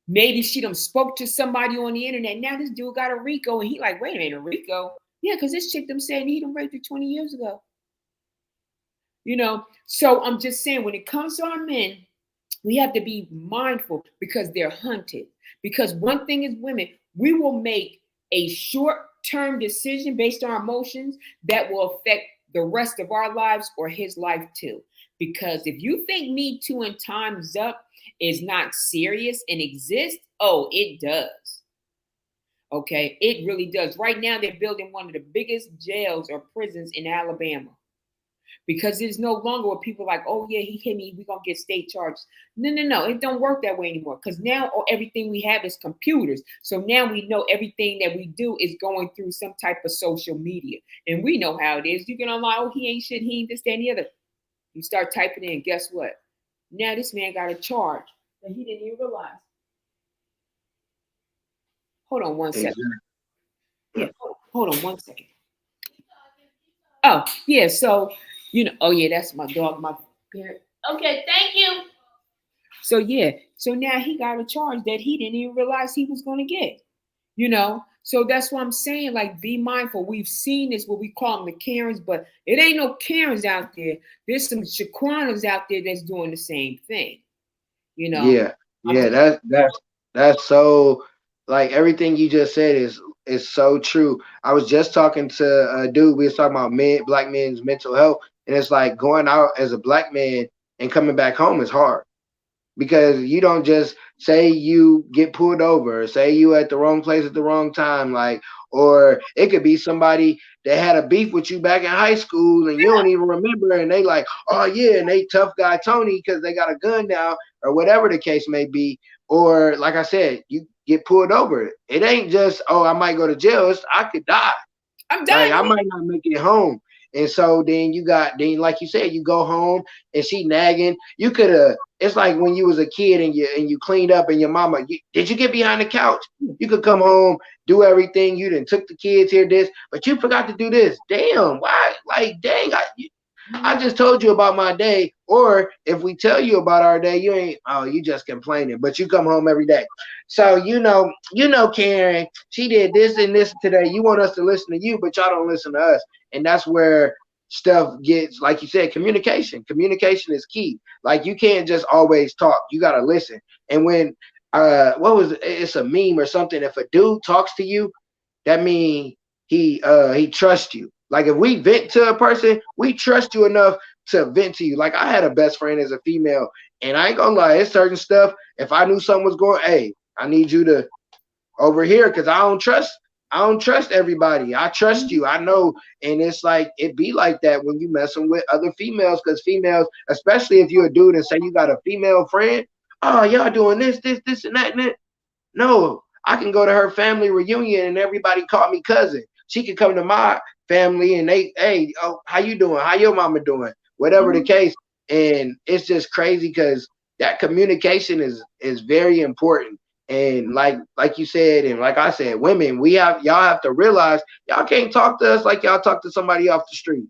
Maybe she done spoke to somebody on the internet. Now this dude got a RICO and he like, wait a minute, a RICO? Yeah, because this chick them saying he done raped her 20 years ago. So I'm just saying when it comes to our men, we have to be mindful because they're hunted. Because one thing is women, we will make a short-term decision based on our emotions that will affect the rest of our lives or his life too. Because if you think Me Too and Time's Up is not serious and exists, oh, it does. Okay, it really does. Right now, they're building one of the biggest jails or prisons in Alabama. Because it's no longer where people are like, oh yeah, he hit me, we're gonna get state charges. No, it don't work that way anymore. Because now everything we have is computers. So now we know everything that we do is going through some type of social media. And we know how it is. You can online, oh, he ain't shit, he ain't this, that, and the other. You start typing in, guess what? Now this man got a charge that he didn't even realize. Hold on one second. Yeah, hold on one second. Oh, yeah, so oh yeah, that's my dog, my parent. Okay, thank you. So yeah, so now he got a charge that he didn't even realize he was going to get. So that's what I'm saying. Like, be mindful. We've seen this, what we call them the Karens, but it ain't no Karens out there. There's some Shaquanas out there that's doing the same thing. Yeah, that's so, like, everything you just said is so true. I was just talking to a dude. We was talking about black men's mental health, and it's like going out as a black man and coming back home is hard. Because you don't just say you get pulled over, say you at the wrong place at the wrong time, like, or it could be somebody that had a beef with you back in high school and you don't even remember, and they like, oh yeah, and they tough guy Tony because they got a gun now, or whatever the case may be. Or like I said, you get pulled over. It ain't just, oh, I might go to jail. I could die. I'm dying. Like, I might not make it home. And so then like you said, you go home and she nagging. You could have. It's like when you was a kid and you cleaned up and your mama. Did you get behind the couch? You could come home, do everything. You done took the kids here, but you forgot to do this. Damn, why? Like, dang, I just told you about my day. Or if we tell you about our day, you just complaining, but you come home every day. So Karen, she did this and this today. You want us to listen to you, but y'all don't listen to us. And that's where stuff gets, like you said, communication. Communication is key. Like, you can't just always talk. You got to listen. And when, it's a meme or something. If a dude talks to you, that means he trusts you. Like, if we vent to a person, we trust you enough to vent to you. Like I had a best friend as a female, and I ain't gonna lie, it's certain stuff. If I knew something was going, hey, I need you to over here because I don't trust everybody. I trust you. I know. And it's like it be like that when you messing with other females, because females, especially if you're a dude and say you got a female friend, oh, y'all doing this, and that, and that. No, I can go to her family reunion and everybody call me cousin. She can come to my family and they, hey, oh, how you doing? How your mama doing? Whatever the case. And it's just crazy because that communication is very important. And like you said, and like I said, women, y'all have to realize y'all can't talk to us like y'all talk to somebody off the street.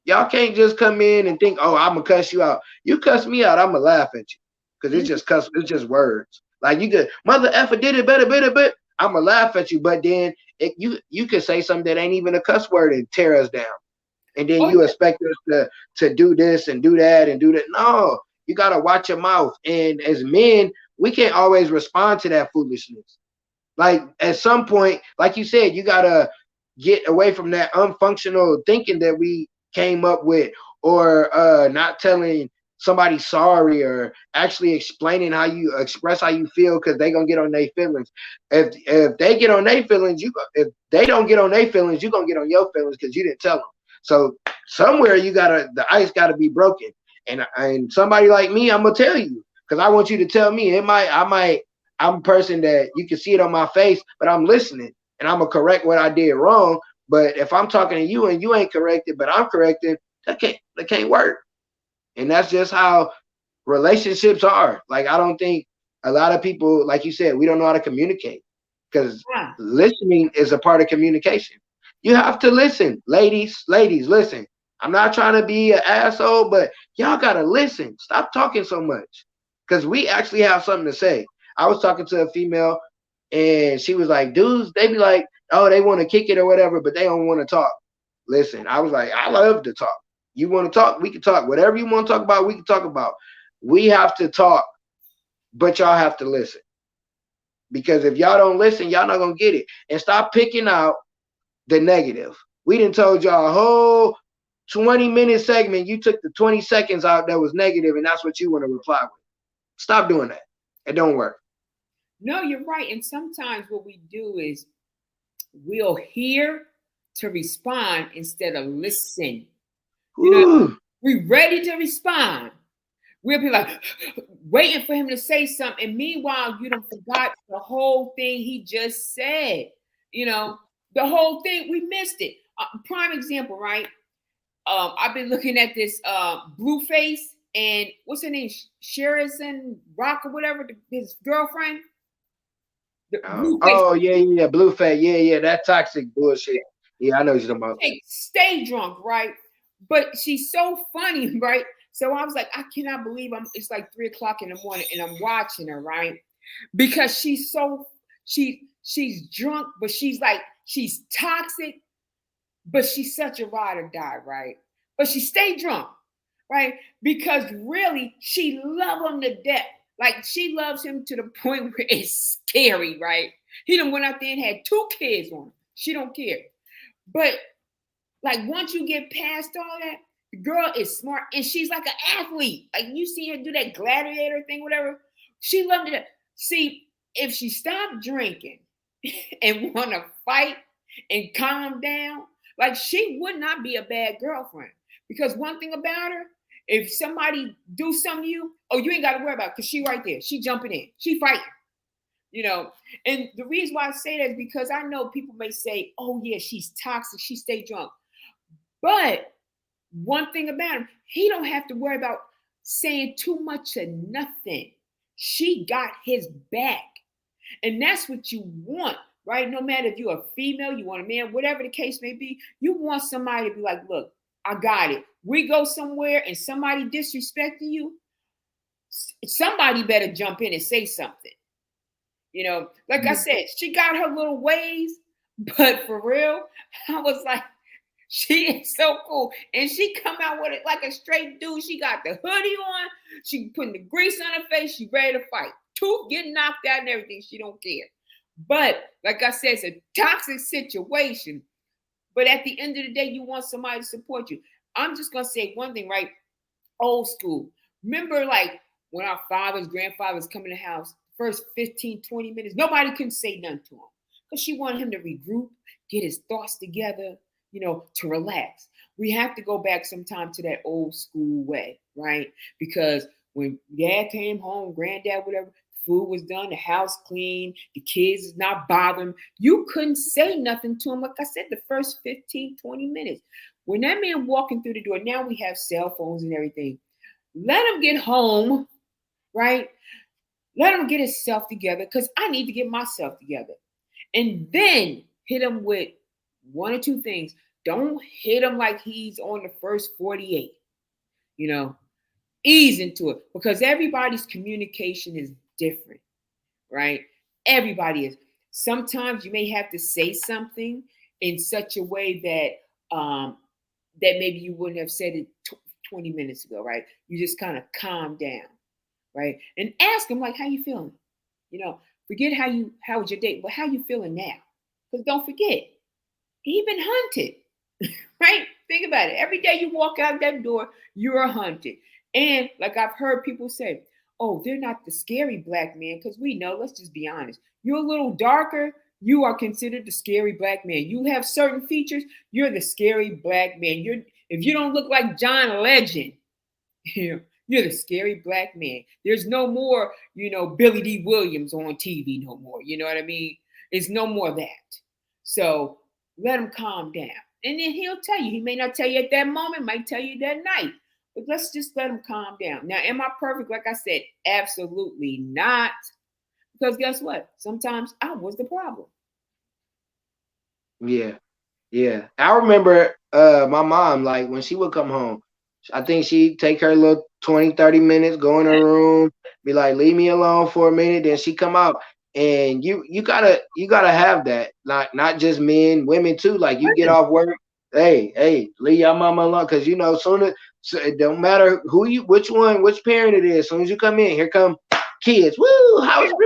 Y'all can't just come in and think, oh, I'm gonna cuss you out. You cuss me out, I'm gonna laugh at you because it's just words. Like you could mother effer did it better. I'm gonna laugh at you, but then you could say something that ain't even a cuss word and tear us down, and then Oh, you expect us to do this and do that and do that. No, you gotta watch your mouth. And as men, we can't always respond to that foolishness. Like at some point, like you said, you gotta get away from that unfunctional thinking that we came up with, or not telling somebody sorry, or actually explaining how you express how you feel because they gonna get on their feelings. If they get on their feelings, if they don't get on their feelings, you gonna get on your feelings because you didn't tell them. So somewhere the ice gotta be broken. And somebody like me, I'm gonna tell you because I want you to tell me. I'm a person that you can see it on my face, but I'm listening and I'm gonna correct what I did wrong. But if I'm talking to you and you ain't corrected, but I'm corrected, that can't work. And that's just how relationships are. Like I don't think a lot of people, like you said, we don't know how to communicate because yeah. listening is a part of communication. You have to listen, ladies, listen. I'm not trying to be an asshole, but y'all gotta listen. Stop talking so much because we actually have something to say. I was talking to a female and she was like, dudes, they be like, oh, they want to kick it or whatever, but they don't want to talk. Listen, I was like, I love to talk. You want to talk? We can talk. Whatever you want to talk about, we can talk about. We have to talk, but y'all have to listen. Because if y'all don't listen, y'all not gonna get it. And stop picking out the negative. We done told y'all a whole 20-minute segment. You took the 20 seconds out that was negative, and that's what you want to reply with. Stop doing that. It don't work. No, you're right. And sometimes what we do is we'll hear to respond instead of listen. You know, Whew. we ready to respond. We'll be like waiting for him to say something. And meanwhile, you don't forgot the whole thing he just said. You know, the whole thing, we missed it. Prime example, right? I've been looking at this Blueface and what's her name? Sherison Rock or whatever, his girlfriend. The Blueface. Oh yeah. Blue fat. Yeah. That toxic bullshit. Yeah, I know what you're talking about. Stay drunk, right? But she's so funny, right? So I was like, I cannot believe it's like 3 o'clock in the morning and I'm watching her, right? Because she's drunk, but she's toxic, but she's such a ride or die, right? But she stayed drunk, right? Because really she loves him to death. Like she loves him to the point where it's scary, right? He done went out there and had 2 kids on him. She don't care. But like once you get past all that, the girl is smart and she's like an athlete. Like you see her do that gladiator thing, whatever. She loved it. See, if she stopped drinking and want to fight and calm down, like she would not be a bad girlfriend. Because one thing about her, if somebody do something to you, oh, you ain't got to worry about it because she right there. She jumping in. She fighting. You know, and the reason why I say that is because I know people may say, oh yeah, she's toxic, she stay drunk. But one thing about him, he don't have to worry about saying too much of nothing. She got his back. And that's what you want, right? No matter if you're a female, you want a man, whatever the case may be, you want somebody to be like, look, I got it. We go somewhere and somebody disrespecting you, somebody better jump in and say something. You know, like I said, she got her little ways, but for real, I was like, she is so cool. And she come out with it like a straight dude. She got the hoodie on. She putting the grease on her face. She ready to fight. Tooth getting knocked out and everything. She don't care. But like I said, it's a toxic situation. But at the end of the day, you want somebody to support you. I'm just gonna say one thing, right? Old school. Remember, like when our fathers, grandfathers come in the house, first 15, 20 minutes, nobody couldn't say nothing to him because she wanted him to regroup, get his thoughts together, to relax. We have to go back sometime to that old school way, right? Because when dad came home, granddad, whatever, food was done, the house clean, the kids is not bothering. You couldn't say nothing to him, like I said, the first 15, 20 minutes. When that man walking through the door, now we have cell phones and everything. Let him get home, right? Let him get himself together because I need to get myself together. And then hit him with one or two things. Don't hit him like he's on the first 48, you know, ease into it because everybody's communication is different, right? Everybody is. Sometimes you may have to say something in such a way that maybe you wouldn't have said it 20 minutes ago, right? You just kind of calm down, right? And ask them like, how you feeling? Forget how was your date, but how you feeling now? Because don't forget, he been hunted, right? Think about it. Every day you walk out that door, you're hunted. And like I've heard people say, oh, they're not the scary black man, because we know, let's just be honest, you're a little darker, you are considered the scary black man. You have certain features, you're the scary black man. If you don't look like John Legend, you're the scary black man. There's no more, Billy D. Williams on TV no more. You know what I mean? It's no more that. So let him calm down. And then he'll tell you. He may not tell you at that moment, might tell you that night. But let's just let him calm down. Now, am I perfect? Like I said, absolutely not. Because guess what? Sometimes I was the problem. Yeah. Yeah. I remember my mom, like when she would come home, I think she'd take her little 20, 30 minutes, go in her room, be like, leave me alone for a minute, then she come out. And you gotta have that. Not just men, women too. Like you get off work, hey, leave your mama alone. Cause soon as so it don't matter which parent it is, as soon as you come in, here come kids. Woo, house. And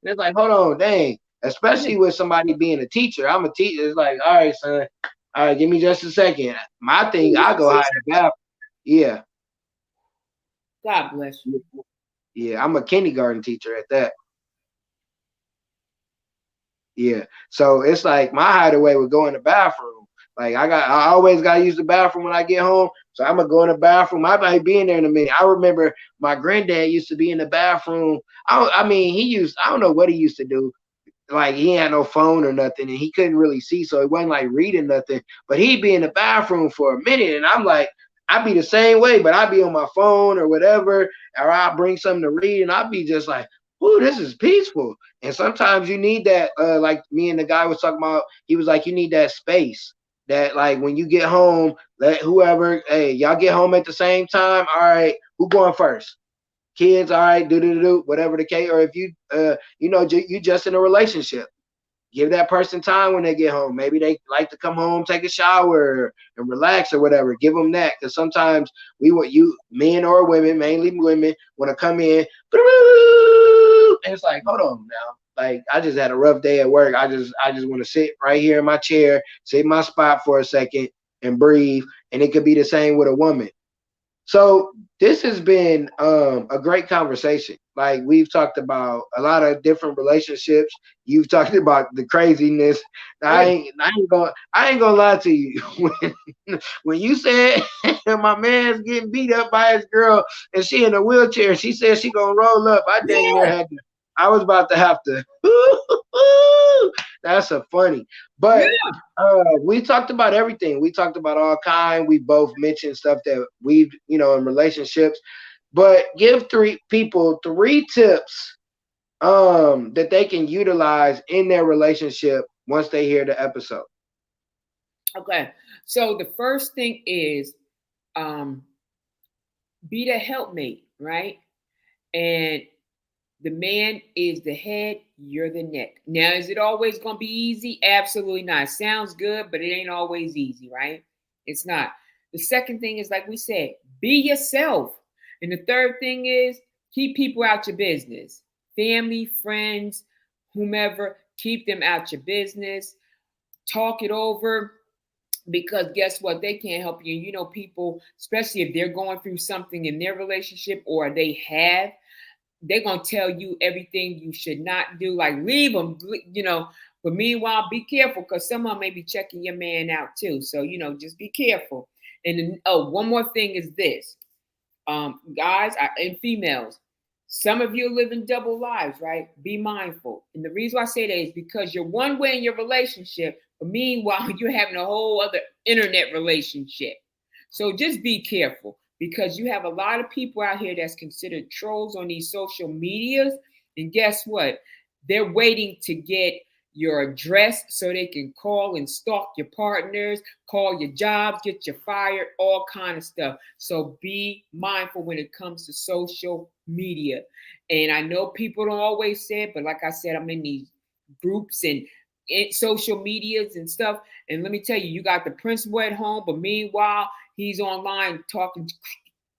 it's like, hold on, dang. Especially with somebody being a teacher. I'm a teacher. It's like, all right, son. All right, give me just a second. My thing, I go hide in the bathroom. Yeah. God bless you. Yeah, I'm a kindergarten teacher at that. Yeah. So it's like my hideaway would go in the bathroom. Like I always gotta use the bathroom when I get home. So I'm gonna go in the bathroom. I might be in there in a minute. I remember my granddad used to be in the bathroom. I mean, I don't know what he used to do. Like he had no phone or nothing, and he couldn't really see, so he wasn't like reading nothing. But he'd be in the bathroom for a minute, and I'm like, I'd be the same way, but I'd be on my phone or whatever, or I'd bring something to read, and I'd be just like, "Ooh, this is peaceful." And sometimes you need that. Like me and the guy was talking about, he was like, you need that space. That like when you get home, let whoever, hey, y'all get home at the same time. All right, who going first? Kids, all right, do, whatever the case. Or if you just in a relationship, give that person time when they get home. Maybe they like to come home, take a shower, and relax or whatever. Give them that, because sometimes men or women, mainly women, want to come in, and it's like, hold on now. Like I just had a rough day at work. I just want to sit right here in my chair, sit in my spot for a second, and breathe. And it could be the same with a woman. So this has been a great conversation. Like we've talked about a lot of different relationships. You've talked about the craziness. I ain't gonna lie to you. When you said my man's getting beat up by his girl and she in a wheelchair, she said she gonna roll up. I dang near Yeah. had to. I was about to have to. That's a funny, but Yeah. we talked about everything. We talked about all kind. We both mentioned stuff that we've, in relationships. But give three people three tips that they can utilize in their relationship once they hear the episode. Okay. So the first thing is um, be the helpmate, right? And the man is the head, you're the neck. Now, is it always going to be easy? Absolutely not. Sounds good, but it ain't always easy, right? It's not. The second thing is, like we said, be yourself. And the third thing is, keep people out your business. Family, friends, whomever, keep them out your business. Talk it over. because guess what? They can't help you. You know, people, especially if they're going through something in their relationship or they have, they're gonna tell you everything you should not do. Like leave them, you know. But meanwhile, be careful because someone may be checking your man out too. So you know, just be careful. And then, oh, one more thing is this, guys and females. Some of you are living double lives, right? Be mindful. And the reason why I say that is because you're one way in your relationship, but meanwhile, you're having a whole other internet relationship. So just be careful because you have a lot of people out here that's considered trolls on these social medias. And guess what? They're waiting to get your address so they can call and stalk your partners, call your jobs, get you fired, all kind of stuff. So be mindful when it comes to social media. And I know people don't always say it, but like I said, I'm in these groups and social medias and stuff. And let me tell you, you got the principal at home, but meanwhile, he's online talking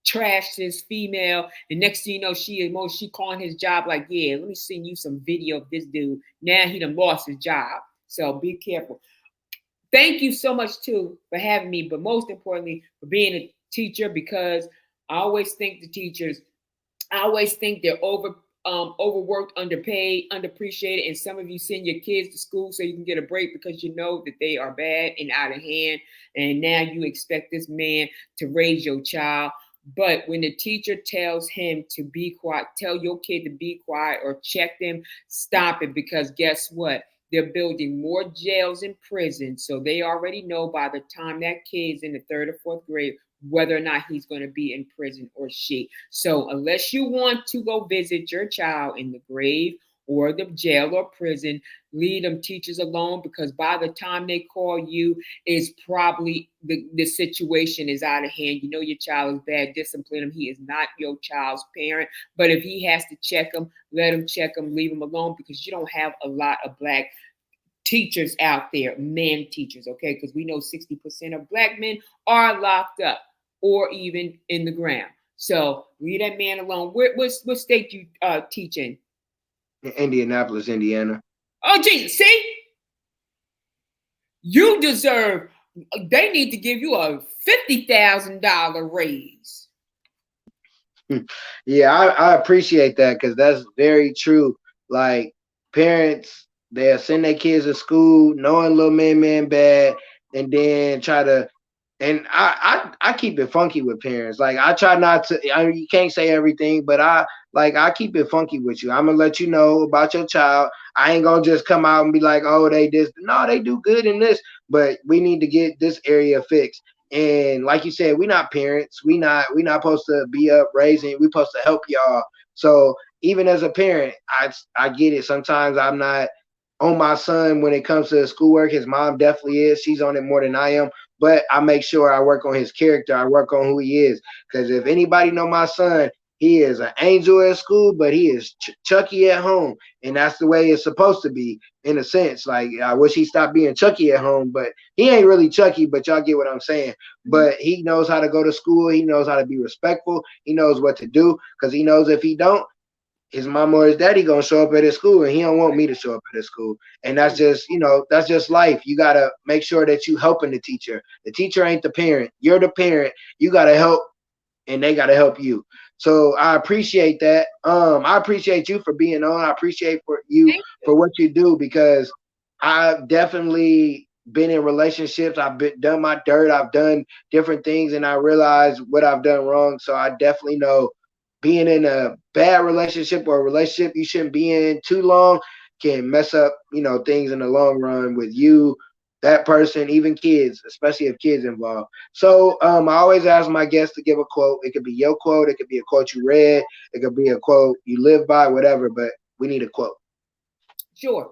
trash to his female, and next thing you know, she calling his job like, yeah, let me send you some video of this dude. Now he done lost his job. So be careful. Thank you so much too for having me, but most importantly for being a teacher, because I always think the teachers, I always think they're overworked, underpaid, underappreciated, and some of you send your kids to school so you can get a break because you know that they are bad and out of hand, and now you expect this man to raise your child. But when the teacher tells him to be quiet, tell your kid to be quiet or check them, stop it, because guess what? They're building more jails and prisons. So they already know by the time that kid's in the third or fourth grade whether or not he's going to be in prison or she. So unless you want to go visit your child in the grave or the jail or prison, leave them teachers alone, because by the time they call you, it's probably the situation is out of hand. You know your child is bad, discipline him. He is not your child's parent. But if he has to check him, let him check him, leave him alone, because you don't have a lot of black teachers out there, men teachers, okay? Because we know 60% of black men are locked up or even in the ground. So leave that man alone. What state you teach in? Indianapolis, Indiana. Oh, Jesus, see? You deserve, they need to give you a $50,000 raise. Yeah, I appreciate that because that's very true. Like parents, they'll send their kids to school knowing little man bad, and then try to. And I keep it funky with parents. Like I try not to. You can't say everything, but I keep it funky with you. I'm gonna let you know about your child. I ain't gonna just come out and be like, oh, they this. No, they do good in this, but we need to get this area fixed. And like you said, we not parents. We not supposed to be up raising. We supposed to help y'all. So even as a parent, I get it. Sometimes I'm not on my son when it comes to schoolwork. His mom definitely is. She's on it more than I am. But I make sure I work on his character. I work on who he is. Because if anybody know my son, he is an angel at school, but he is Chucky at home, and that's the way it's supposed to be in a sense. Like I wish he stopped being Chucky at home, but he ain't really Chucky. But y'all get what I'm saying. But he knows how to go to school. He knows how to be respectful. He knows what to do because he knows if he don't, his mama or his daddy gonna show up at his school, and he don't want me to show up at his school. And that's just, that's just life. You gotta make sure that you helping the teacher. The teacher ain't the parent. You're the parent. You gotta help, and they gotta help you. So I appreciate that. I appreciate you for being on. I appreciate for you for what you do, because I've definitely been in relationships. Done my dirt. I've done different things, and I realize what I've done wrong. So I definitely know being in a bad relationship or a relationship you shouldn't be in too long can mess up, things in the long run with you, that person, even kids, especially if kids involved. So I always ask my guests to give a quote. It could be your quote. It could be a quote you read. It could be a quote you live by, whatever, but we need a quote. Sure.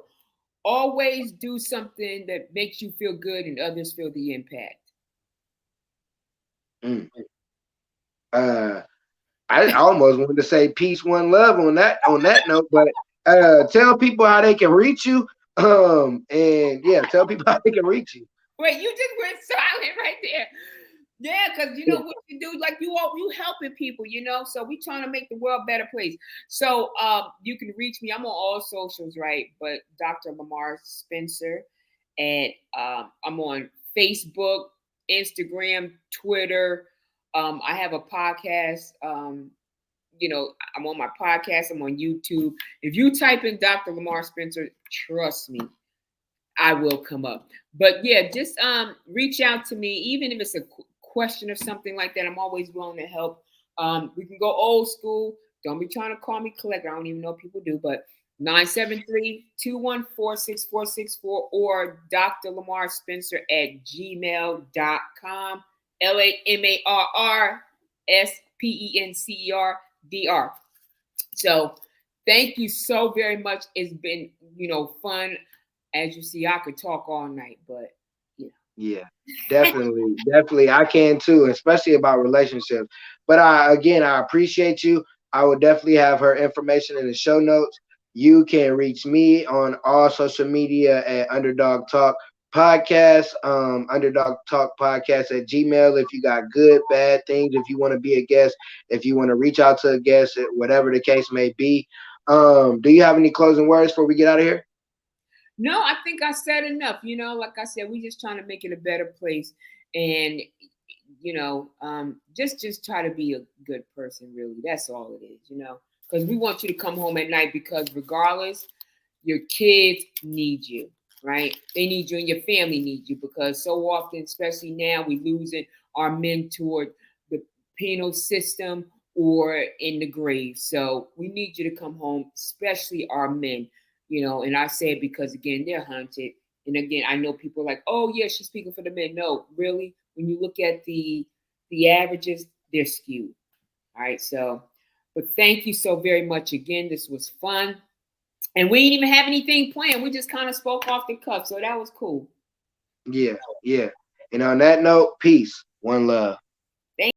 Always do something that makes you feel good and others feel the impact. Mm. I almost wanted to say peace, one love on that note, but tell people how they can reach you. And yeah, tell people how they can reach you. Wait, you just went silent right there. Yeah, because you know what you do, like you helping people, So we trying to make the world a better place. So you can reach me. I'm on all socials, right? But Dr. Lamarr Spencer, and I'm on Facebook, Instagram, Twitter. I have a podcast. I'm on my podcast. I'm on YouTube. If you type in Dr. Lamarr Spencer, trust me, I will come up. But yeah, just reach out to me, even if it's a question or something like that. I'm always willing to help. We can go old school. Don't be trying to call me collector. I don't even know if people do, but 973-214-6464 or Dr. Lamarr Spencer at gmail.com. LamarrSpencerdr. So thank you so very much. It's been, fun. As you see, I could talk all night, but Yeah, definitely, definitely. I can too, especially about relationships. But I appreciate you. I will definitely have her information in the show notes. You can reach me on all social media at Underdog Talk Podcast, Underdog Talk Podcast at Gmail. If you got good, bad things, if you want to be a guest, if you want to reach out to a guest, whatever the case may be. Do you have any closing words before we get out of here? No, I think I said enough. Like I said, we just trying to make it a better place, and just try to be a good person. Really, that's all it is. Because we want you to come home at night because regardless, your kids need you, right? They need you, and your family needs you because so often, especially now, we losing our men toward the penal system or in the grave. So we need you to come home, especially our men. And I say it because again, they're hunted. And again, I know people are like, oh yeah, she's speaking for the men. No, really, when you look at the averages, they're skewed. All right. So, but thank you so very much again. This was fun. And we didn't even have anything planned. We just kind of spoke off the cuff. So that was cool. Yeah, yeah. And on that note, peace, one love. Thank